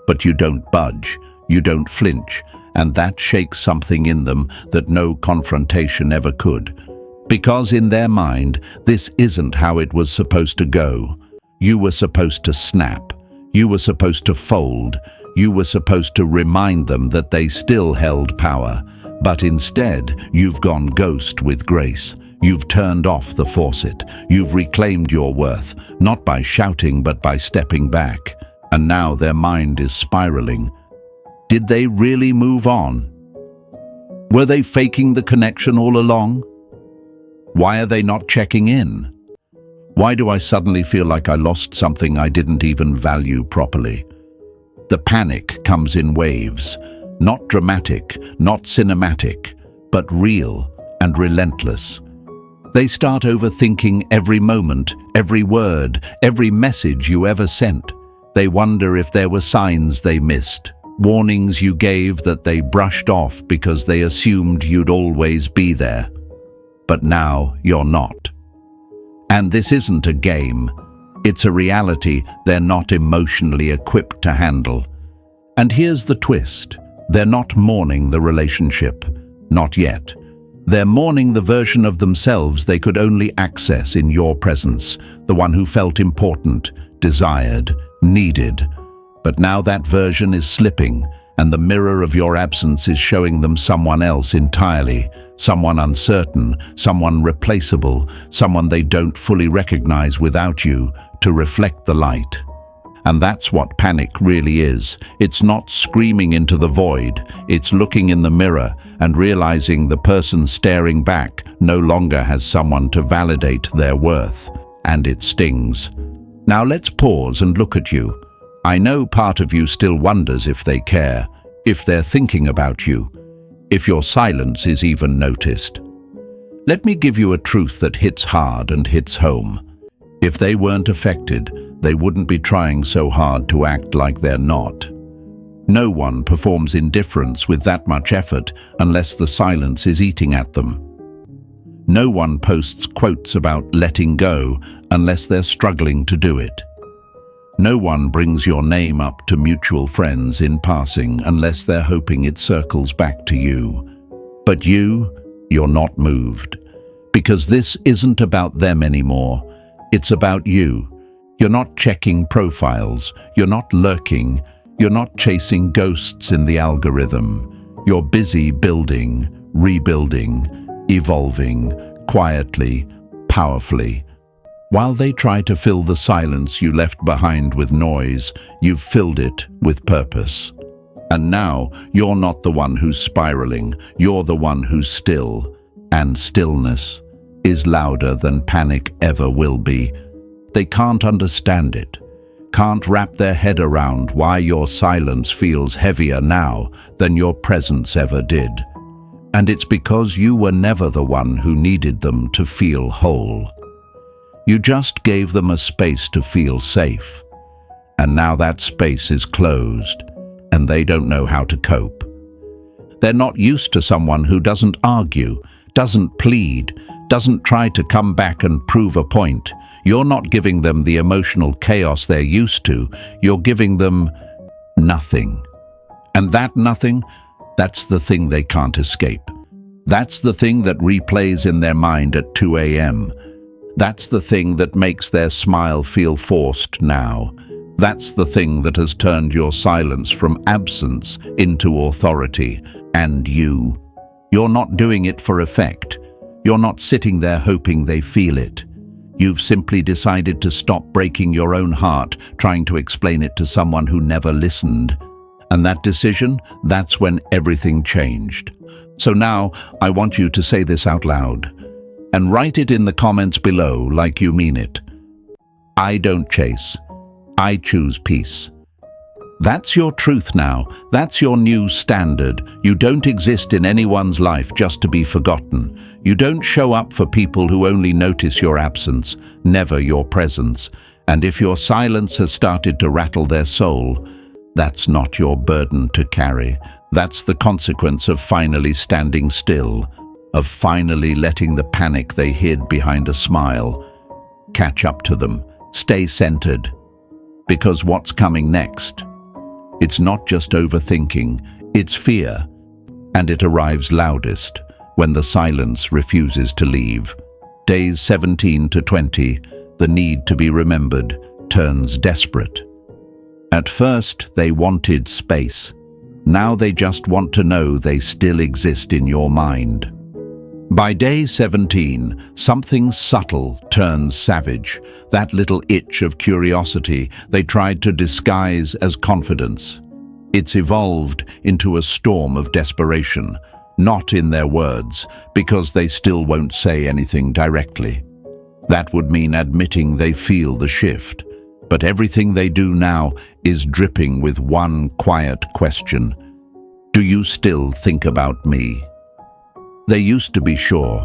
But you don't budge, you don't flinch, and that shakes something in them that no confrontation ever could. Because in their mind, this isn't how it was supposed to go. You were supposed to snap. You were supposed to fold. You were supposed to remind them that they still held power. But instead, you've gone ghost with grace. You've turned off the faucet. You've reclaimed your worth, not by shouting but by stepping back. And now their mind is spiraling. Did they really move on? Were they faking the connection all along? Why are they not checking in? Why do I suddenly feel like I lost something I didn't even value properly? The panic comes in waves, not dramatic, not cinematic, but real and relentless. They start overthinking every moment, every word, every message you ever sent. They wonder if there were signs they missed, warnings you gave that they brushed off because they assumed you'd always be there. But now you're not. And this isn't a game. It's a reality they're not emotionally equipped to handle. And here's the twist. They're not mourning the relationship. Not yet. They're mourning the version of themselves they could only access in your presence, the one who felt important, desired, needed. But now that version is slipping, and the mirror of your absence is showing them someone else entirely, someone uncertain, someone replaceable, someone they don't fully recognize without you to reflect the light. And that's what panic really is. It's not screaming into the void, it's looking in the mirror and realizing the person staring back no longer has someone to validate their worth, and it stings. Now let's pause and look at you. I know part of you still wonders if they care, if they're thinking about you, if your silence is even noticed. Let me give you a truth that hits hard and hits home. If they weren't affected, they wouldn't be trying so hard to act like they're not. No one performs indifference with that much effort unless the silence is eating at them. No one posts quotes about letting go unless they're struggling to do it. No one brings your name up to mutual friends in passing unless they're hoping it circles back to you. But you're not moved. Because this isn't about them anymore. It's about you. You're not checking profiles. You're not lurking. You're not chasing ghosts in the algorithm. You're busy building, rebuilding, evolving, quietly, powerfully. While they try to fill the silence you left behind with noise, you've filled it with purpose. And now, you're not the one who's spiraling, you're the one who's still. And stillness is louder than panic ever will be. They can't understand it, can't wrap their head around why your silence feels heavier now than your presence ever did. And it's because you were never the one who needed them to feel whole. You just gave them a space to feel safe. And now that space is closed, and they don't know how to cope. They're not used to someone who doesn't argue, doesn't plead, doesn't try to come back and prove a point. You're not giving them the emotional chaos they're used to. You're giving them nothing. And that nothing, that's the thing they can't escape. That's the thing that replays in their mind at 2 a.m. That's the thing that makes their smile feel forced now. That's the thing that has turned your silence from absence into authority. And you're not doing it for effect. You're not sitting there hoping they feel it. You've simply decided to stop breaking your own heart, trying to explain it to someone who never listened. And that decision, that's when everything changed. So now, I want you to say this out loud. And write it in the comments below like you mean it. I don't chase. I choose peace. That's your truth now. That's your new standard. You don't exist in anyone's life just to be forgotten. You don't show up for people who only notice your absence, never your presence. And if your silence has started to rattle their soul, that's not your burden to carry. That's the consequence of finally standing still, of finally letting the panic they hid behind a smile catch up to them. Stay centered. Because what's coming next? It's not just overthinking, it's fear. And it arrives loudest when the silence refuses to leave. Days 17 to 20, the need to be remembered turns desperate. At first, they wanted space. Now they just want to know they still exist in your mind. By day 17, something subtle turns savage. That little itch of curiosity they tried to disguise as confidence. It's evolved into a storm of desperation, not in their words, because they still won't say anything directly. That would mean admitting they feel the shift. But everything they do now is dripping with one quiet question. Do you still think about me? They used to be sure,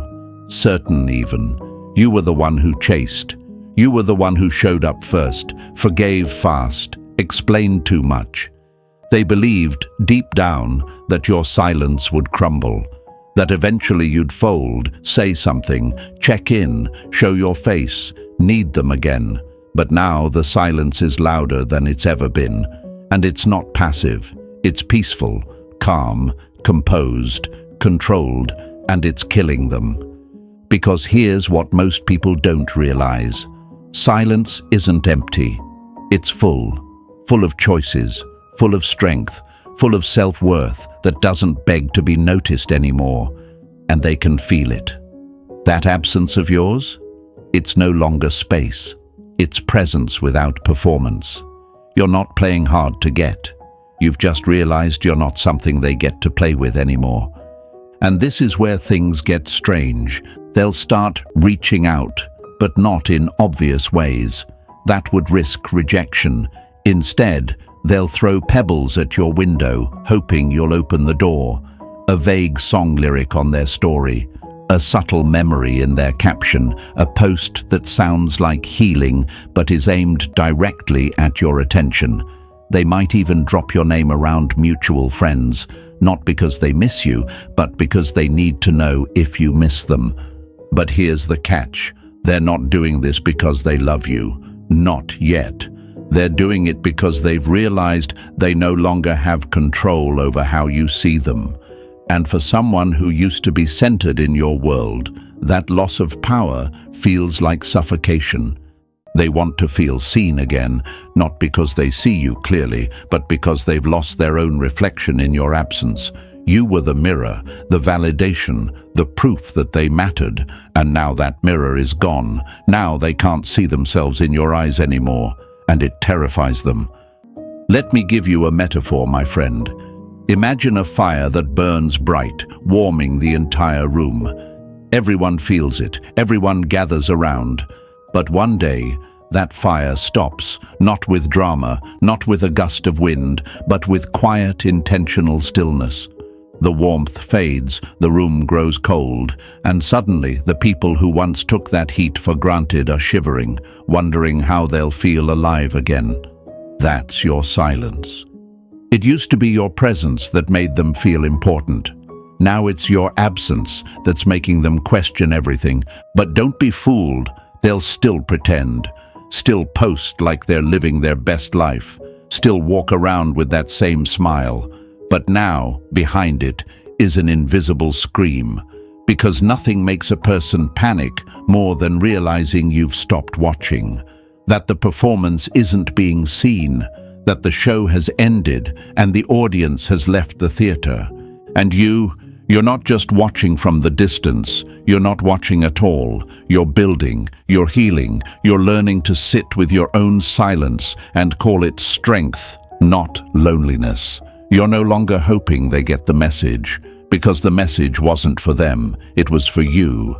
certain even. You were the one who chased. You were the one who showed up first, forgave fast, explained too much. They believed, deep down, that your silence would crumble, that eventually you'd fold, say something, check in, show your face, need them again. But now the silence is louder than it's ever been, and it's not passive. It's peaceful, calm, composed, controlled, and it's killing them. Because here's what most people don't realize. Silence isn't empty. It's full of choices, full of strength, full of self-worth that doesn't beg to be noticed anymore, and they can feel it. That absence of yours? It's no longer space. It's presence without performance. You're not playing hard to get. You've just realized you're not something they get to play with anymore. And this is where things get strange. They'll start reaching out, but not in obvious ways. That would risk rejection. Instead, they'll throw pebbles at your window, hoping you'll open the door. A vague song lyric on their story. A subtle memory in their caption, a post that sounds like healing but is aimed directly at your attention. They might even drop your name around mutual friends, not because they miss you, but because they need to know if you miss them. But here's the catch. They're not doing this because they love you. Not yet. They're doing it because they've realized they no longer have control over how you see them. And for someone who used to be centered in your world, that loss of power feels like suffocation. They want to feel seen again, not because they see you clearly, but because they've lost their own reflection in your absence. You were the mirror, the validation, the proof that they mattered, and now that mirror is gone. Now they can't see themselves in your eyes anymore, and it terrifies them. Let me give you a metaphor, my friend. Imagine a fire that burns bright, warming the entire room. Everyone feels it, everyone gathers around. But one day, that fire stops, not with drama, not with a gust of wind, but with quiet, intentional stillness. The warmth fades, the room grows cold, and suddenly the people who once took that heat for granted are shivering, wondering how they'll feel alive again. That's your silence. It used to be your presence that made them feel important. Now it's your absence that's making them question everything. But don't be fooled. They'll still pretend, still post like they're living their best life, still walk around with that same smile. But now, behind it, is an invisible scream, because nothing makes a person panic more than realizing you've stopped watching, that the performance isn't being seen, that the show has ended and the audience has left the theater. And you're not just watching from the distance, you're not watching at all. You're building, you're healing, you're learning to sit with your own silence and call it strength, not loneliness. You're no longer hoping they get the message, because the message wasn't for them, it was for you.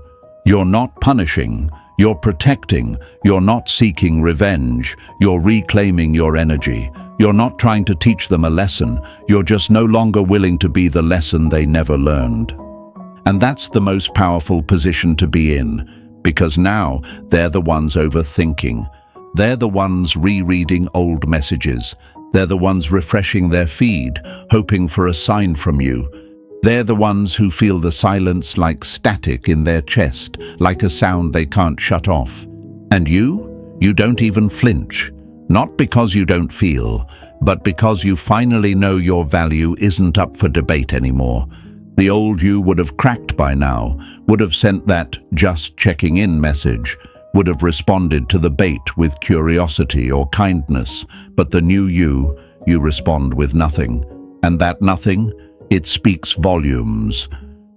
You're not punishing, you're protecting, you're not seeking revenge, you're reclaiming your energy. You're not trying to teach them a lesson, you're just no longer willing to be the lesson they never learned. And that's the most powerful position to be in, because now they're the ones overthinking. They're the ones rereading old messages. They're the ones refreshing their feed, hoping for a sign from you. They're the ones who feel the silence like static in their chest, like a sound they can't shut off. And you don't even flinch. Not because you don't feel, but because you finally know your value isn't up for debate anymore. The old you would have cracked by now, would have sent that just checking in message, would have responded to the bait with curiosity or kindness, but the new you respond with nothing. And that nothing, it speaks volumes.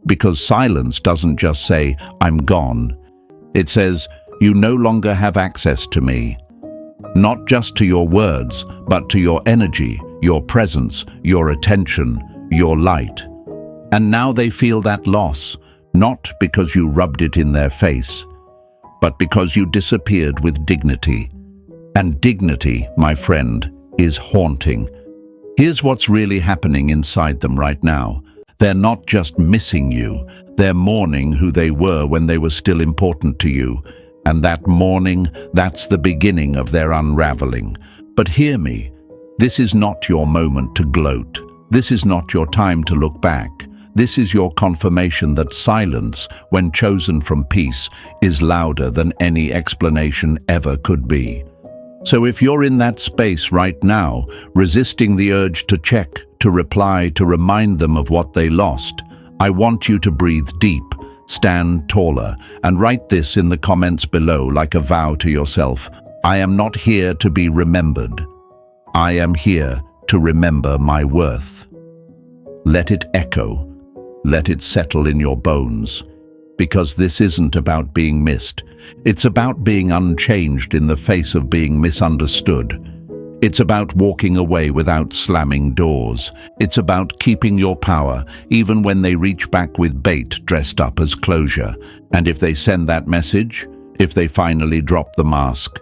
Because silence doesn't just say, "I'm gone." It says, "You no longer have access to me." Not just to your words, but to your energy, your presence, your attention, your light. And now they feel that loss, not because you rubbed it in their face, but because you disappeared with dignity. And dignity, my friend, is haunting. Here's what's really happening inside them right now. They're not just missing you, they're mourning who they were when they were still important to you. And that mourning, that's the beginning of their unraveling. But hear me, this is not your moment to gloat. This is not your time to look back. This is your confirmation that silence, when chosen from peace, is louder than any explanation ever could be. So if you're in that space right now, resisting the urge to check, to reply, to remind them of what they lost, I want you to breathe deep. Stand taller, and write this in the comments below like a vow to yourself. I am not here to be remembered. I am here to remember my worth. Let it echo. Let it settle in your bones. Because this isn't about being missed. It's about being unchanged in the face of being misunderstood. It's about walking away without slamming doors. It's about keeping your power, even when they reach back with bait dressed up as closure. And if they send that message, if they finally drop the mask,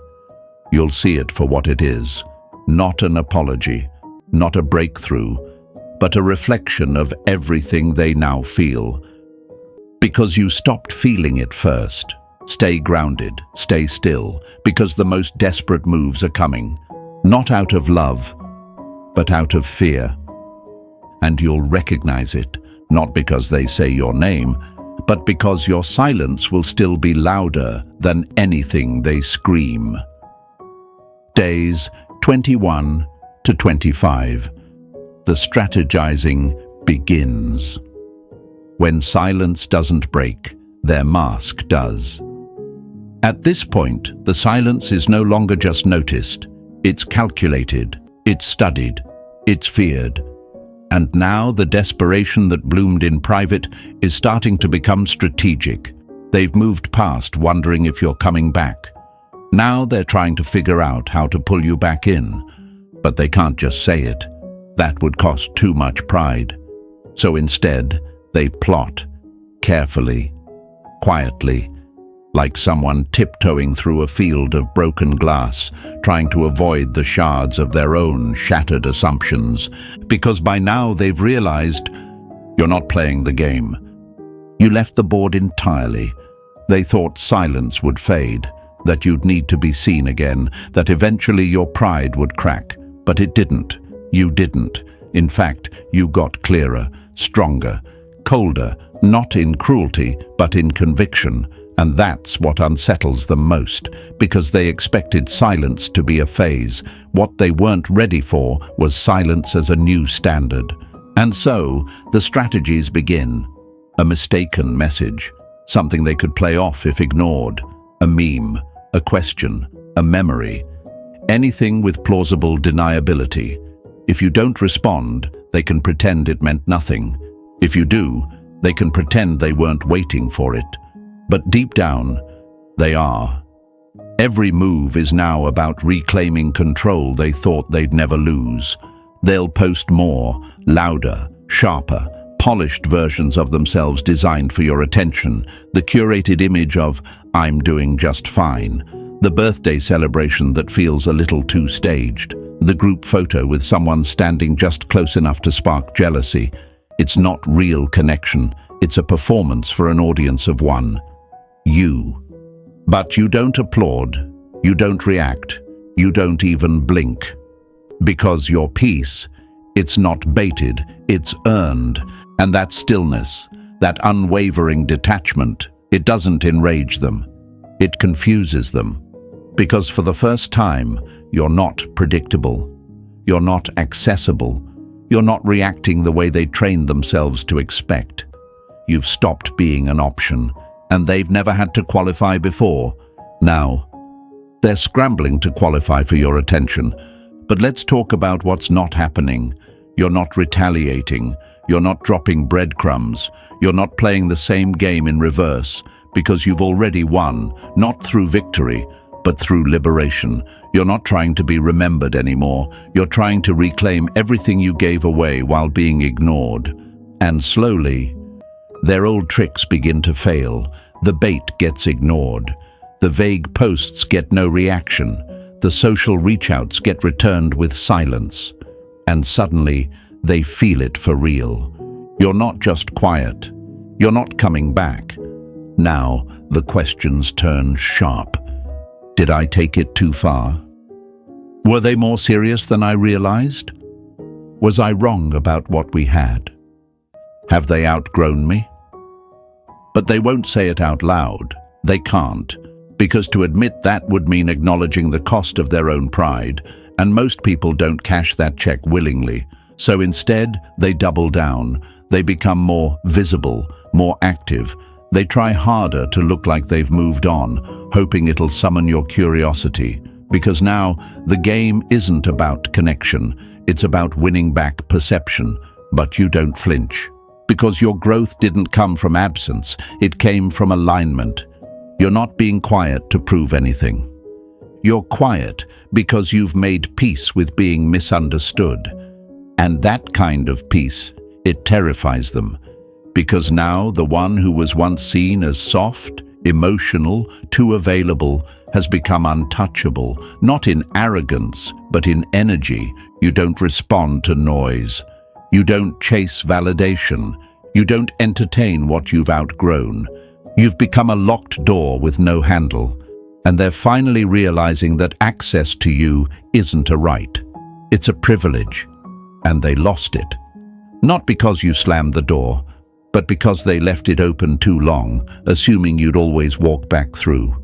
you'll see it for what it is. Not an apology, not a breakthrough, but a reflection of everything they now feel. Because you stopped feeling it first. Stay grounded, stay still, because the most desperate moves are coming. Not out of love, but out of fear. And you'll recognize it, not because they say your name, but because your silence will still be louder than anything they scream. Days 21 to 25. The strategizing begins. When silence doesn't break, their mask does. At this point, the silence is no longer just noticed. It's calculated, it's studied, it's feared. And now the desperation that bloomed in private is starting to become strategic. They've moved past wondering if you're coming back. Now they're trying to figure out how to pull you back in. But they can't just say it. That would cost too much pride. So instead, they plot, carefully, quietly, like someone tiptoeing through a field of broken glass, trying to avoid the shards of their own shattered assumptions, because by now they've realized you're not playing the game. You left the board entirely. They thought silence would fade, that you'd need to be seen again, that eventually your pride would crack, but it didn't. You didn't. In fact, you got clearer, stronger, colder, not in cruelty, but in conviction. And that's what unsettles them most, because they expected silence to be a phase. What they weren't ready for was silence as a new standard. And so, the strategies begin. A mistaken message, something they could play off if ignored. A meme, a question, a memory. Anything with plausible deniability. If you don't respond, they can pretend it meant nothing. If you do, they can pretend they weren't waiting for it. But deep down, they are. Every move is now about reclaiming control they thought they'd never lose. They'll post more, louder, sharper, polished versions of themselves designed for your attention. The curated image of, "I'm doing just fine." The birthday celebration that feels a little too staged. The group photo with someone standing just close enough to spark jealousy. It's not real connection. It's a performance for an audience of one. You. But you don't applaud, you don't react, you don't even blink. Because your peace, it's not baited, it's earned. And that stillness, that unwavering detachment, it doesn't enrage them. It confuses them. Because for the first time, you're not predictable. You're not accessible. You're not reacting the way they trained themselves to expect. You've stopped being an option. And they've never had to qualify before. Now, they're scrambling to qualify for your attention. But let's talk about what's not happening. You're not retaliating. You're not dropping breadcrumbs. You're not playing the same game in reverse, because you've already won, not through victory, but through liberation. You're not trying to be remembered anymore. You're trying to reclaim everything you gave away while being ignored. And slowly, their old tricks begin to fail. The bait gets ignored. The vague posts get no reaction. The social reach-outs get returned with silence. And suddenly, they feel it for real. You're not just quiet. You're not coming back. Now, the questions turn sharp. Did I take it too far? Were they more serious than I realized? Was I wrong about what we had? Have they outgrown me? But they won't say it out loud. They can't, because to admit that would mean acknowledging the cost of their own pride, and most people don't cash that check willingly. So instead, they double down. They become more visible, more active. They try harder to look like they've moved on, hoping it'll summon your curiosity. Because now, the game isn't about connection. It's about winning back perception. But you don't flinch. Because your growth didn't come from absence, it came from alignment. You're not being quiet to prove anything. You're quiet because you've made peace with being misunderstood. And that kind of peace, it terrifies them. Because now the one who was once seen as soft, emotional, too available, has become untouchable, not in arrogance, but in energy. You don't respond to noise. You don't chase validation. You don't entertain what you've outgrown. You've become a locked door with no handle. And they're finally realizing that access to you isn't a right. It's a privilege. And they lost it. Not because you slammed the door, but because they left it open too long, assuming you'd always walk back through.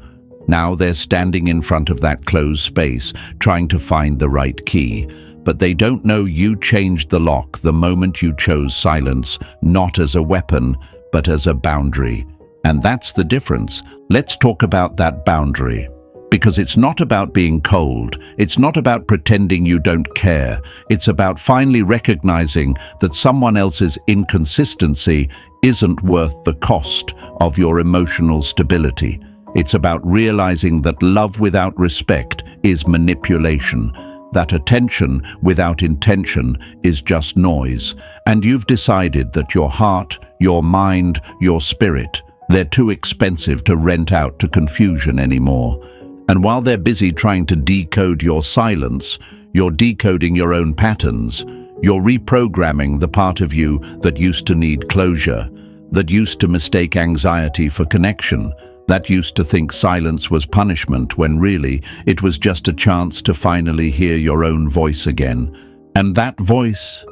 Now they're standing in front of that closed space, trying to find the right key. But they don't know you changed the lock the moment you chose silence, not as a weapon, but as a boundary. And that's the difference. Let's talk about that boundary. Because it's not about being cold. It's not about pretending you don't care. It's about finally recognizing that someone else's inconsistency isn't worth the cost of your emotional stability. It's about realizing that love without respect is manipulation. That attention without intention is just noise. And you've decided that your heart, your mind, your spirit, they're too expensive to rent out to confusion anymore. And while they're busy trying to decode your silence, you're decoding your own patterns. You're reprogramming the part of you that used to need closure, that used to mistake anxiety for connection, that used to think silence was punishment when really it was just a chance to finally hear your own voice again. And that voice,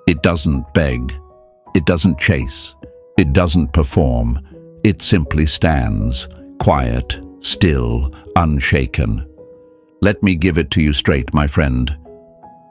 it doesn't beg, it doesn't chase, it doesn't perform, it simply stands, quiet, still, unshaken. Let me give it to you straight, my friend.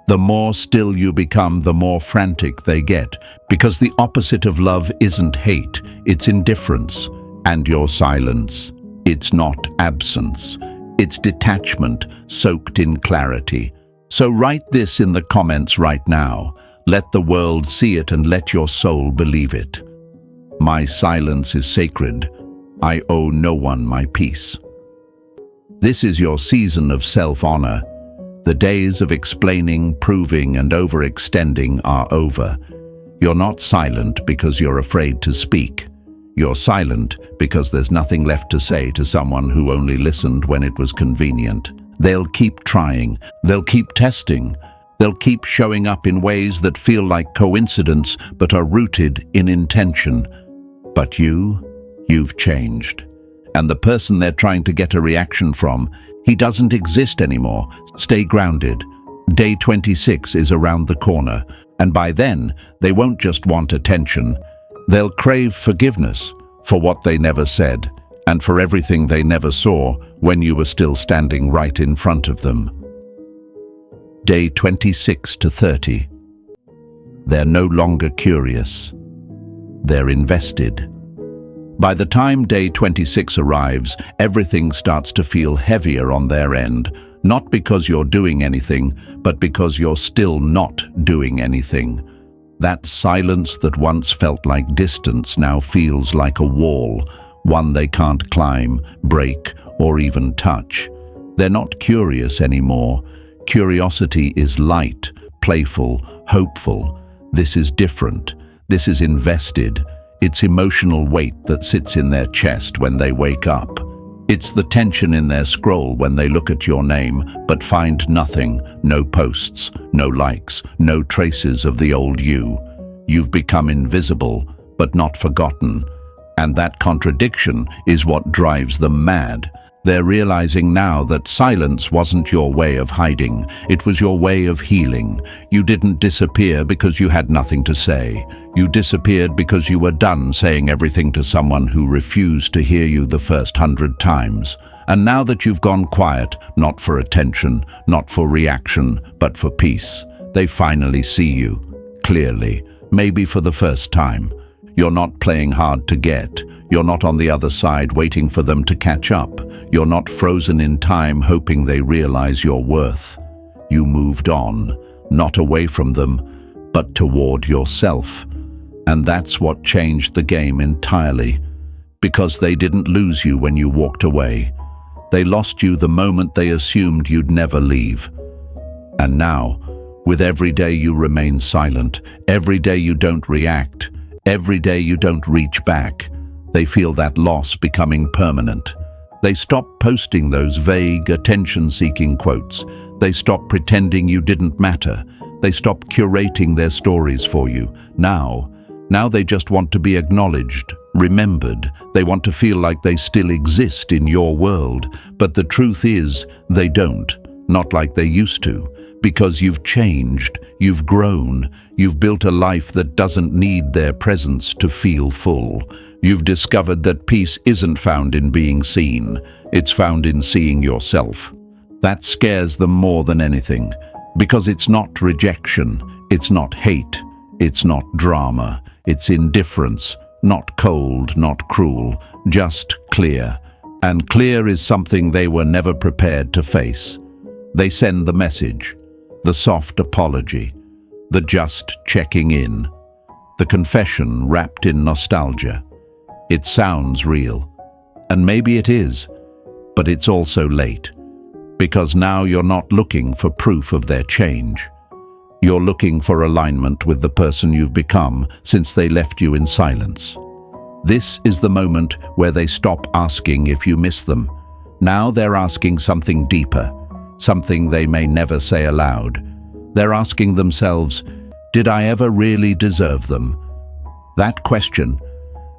The more still you become, the more frantic they get, because the opposite of love isn't hate, it's indifference. And your silence, it's not absence, it's detachment soaked in clarity. So write this in the comments right now. Let the world see it and let your soul believe it. My silence is sacred. I owe no one my peace. This is your season of self-honor. The days of explaining, proving, and overextending are over. You're not silent because you're afraid to speak. You're silent because there's nothing left to say to someone who only listened when it was convenient. They'll keep trying. They'll keep testing. They'll keep showing up in ways that feel like coincidence but are rooted in intention. But you've changed. And the person they're trying to get a reaction from, he doesn't exist anymore. Stay grounded. Day 26 is around the corner, and by then, they won't just want attention. They'll crave forgiveness for what they never said, and for everything they never saw when you were still standing right in front of them. Day 26 to 30. They're no longer curious. They're invested. By the time day 26 arrives, everything starts to feel heavier on their end, not because you're doing anything, but because you're still not doing anything. That silence that once felt like distance now feels like a wall, one they can't climb, break, or even touch. They're not curious anymore. Curiosity is light, playful, hopeful. This is different. This is invested. It's emotional weight that sits in their chest when they wake up. It's the tension in their scroll when they look at your name but find nothing, no posts, no likes, no traces of the old you. You've become invisible, but not forgotten. And that contradiction is what drives them mad. They're realizing now that silence wasn't your way of hiding, it was your way of healing. You didn't disappear because you had nothing to say. You disappeared because you were done saying everything to someone who refused to hear you the first 100 times. And now that you've gone quiet, not for attention, not for reaction, but for peace, they finally see you, clearly, maybe for the first time. You're not playing hard to get. You're not on the other side waiting for them to catch up. You're not frozen in time hoping they realize your worth. You moved on, not away from them, but toward yourself. And that's what changed the game entirely. Because they didn't lose you when you walked away. They lost you the moment they assumed you'd never leave. And now, with every day you remain silent, every day you don't react, every day you don't reach back, they feel that loss becoming permanent. They stop posting those vague, attention-seeking quotes. They stop pretending you didn't matter. They stop curating their stories for you. Now they just want to be acknowledged, remembered. They want to feel like they still exist in your world. But the truth is, they don't. Not like they used to. Because you've changed, you've grown, you've built a life that doesn't need their presence to feel full. You've discovered that peace isn't found in being seen, it's found in seeing yourself. That scares them more than anything, because it's not rejection, it's not hate, it's not drama, it's indifference, not cold, not cruel, just clear. And clear is something they were never prepared to face. They send the message, the soft apology, the just checking in, the confession wrapped in nostalgia. It sounds real, and maybe it is, but it's also late, because now you're not looking for proof of their change. You're looking for alignment with the person you've become since they left you in silence. This is the moment where they stop asking if you miss them. Now they're asking something deeper, something they may never say aloud. They're asking themselves, did I ever really deserve them? That question,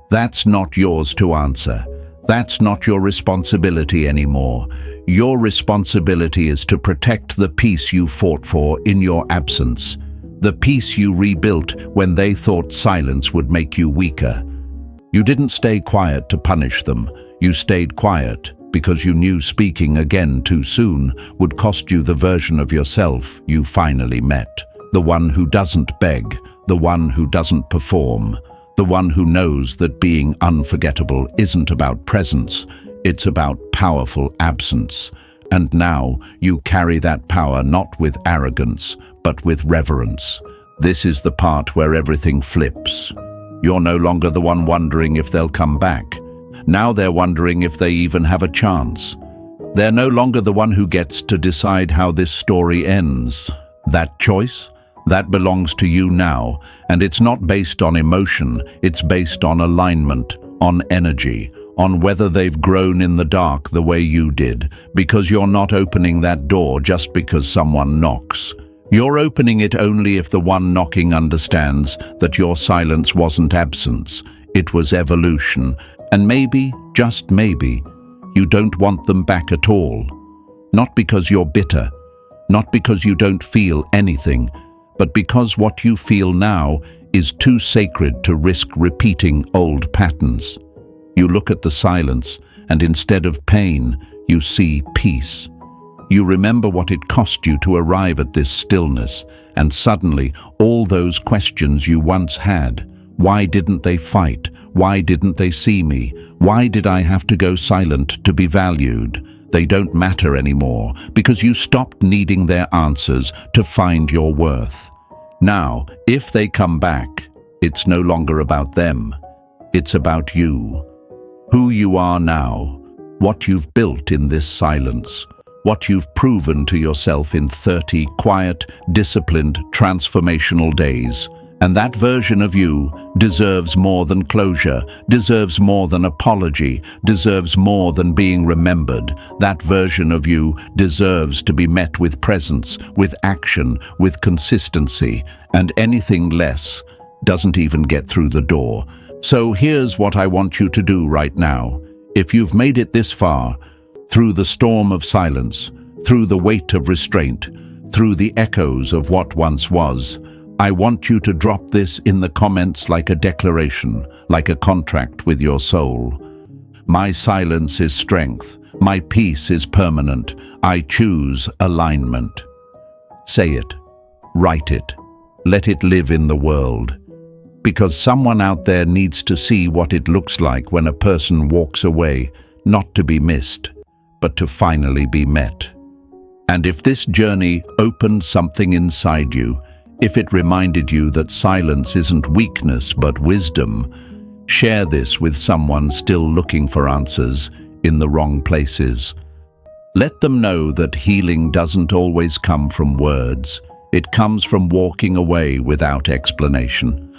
that's not yours to answer. That's not your responsibility anymore. Your responsibility is to protect the peace you fought for in your absence, the peace you rebuilt when they thought silence would make you weaker. You didn't stay quiet to punish them. You stayed quiet because you knew speaking again too soon would cost you the version of yourself you finally met. The one who doesn't beg, the one who doesn't perform, the one who knows that being unforgettable isn't about presence, it's about powerful absence. And now you carry that power not with arrogance, but with reverence. This is the part where everything flips. You're no longer the one wondering if they'll come back. Now they're wondering if they even have a chance. They're no longer the one who gets to decide how this story ends. That choice? That belongs to you now, and it's not based on emotion, it's based on alignment, on energy, on whether they've grown in the dark the way you did, because you're not opening that door just because someone knocks. You're opening it only if the one knocking understands that your silence wasn't absence, it was evolution, and maybe, just maybe, you don't want them back at all. Not because you're bitter, not because you don't feel anything, but because what you feel now is too sacred to risk repeating old patterns. You look at the silence, and instead of pain, you see peace. You remember what it cost you to arrive at this stillness, and suddenly all those questions you once had. Why didn't they fight? Why didn't they see me? Why did I have to go silent to be valued? They don't matter anymore because you stopped needing their answers to find your worth. Now, if they come back, it's no longer about them. It's about you. Who you are now, what you've built in this silence, what you've proven to yourself in 30 quiet, disciplined, transformational days. And that version of you deserves more than closure, deserves more than apology, deserves more than being remembered. That version of you deserves to be met with presence, with action, with consistency, and anything less doesn't even get through the door. So here's what I want you to do right now. If you've made it this far, through the storm of silence, through the weight of restraint, through the echoes of what once was, I want you to drop this in the comments like a declaration, like a contract with your soul. My silence is strength. My peace is permanent. I choose alignment. Say it. Write it. Let it live in the world. Because someone out there needs to see what it looks like when a person walks away, not to be missed, but to finally be met. And if this journey opened something inside you, if it reminded you that silence isn't weakness but wisdom, share this with someone still looking for answers in the wrong places. Let them know that healing doesn't always come from words. It comes from walking away without explanation.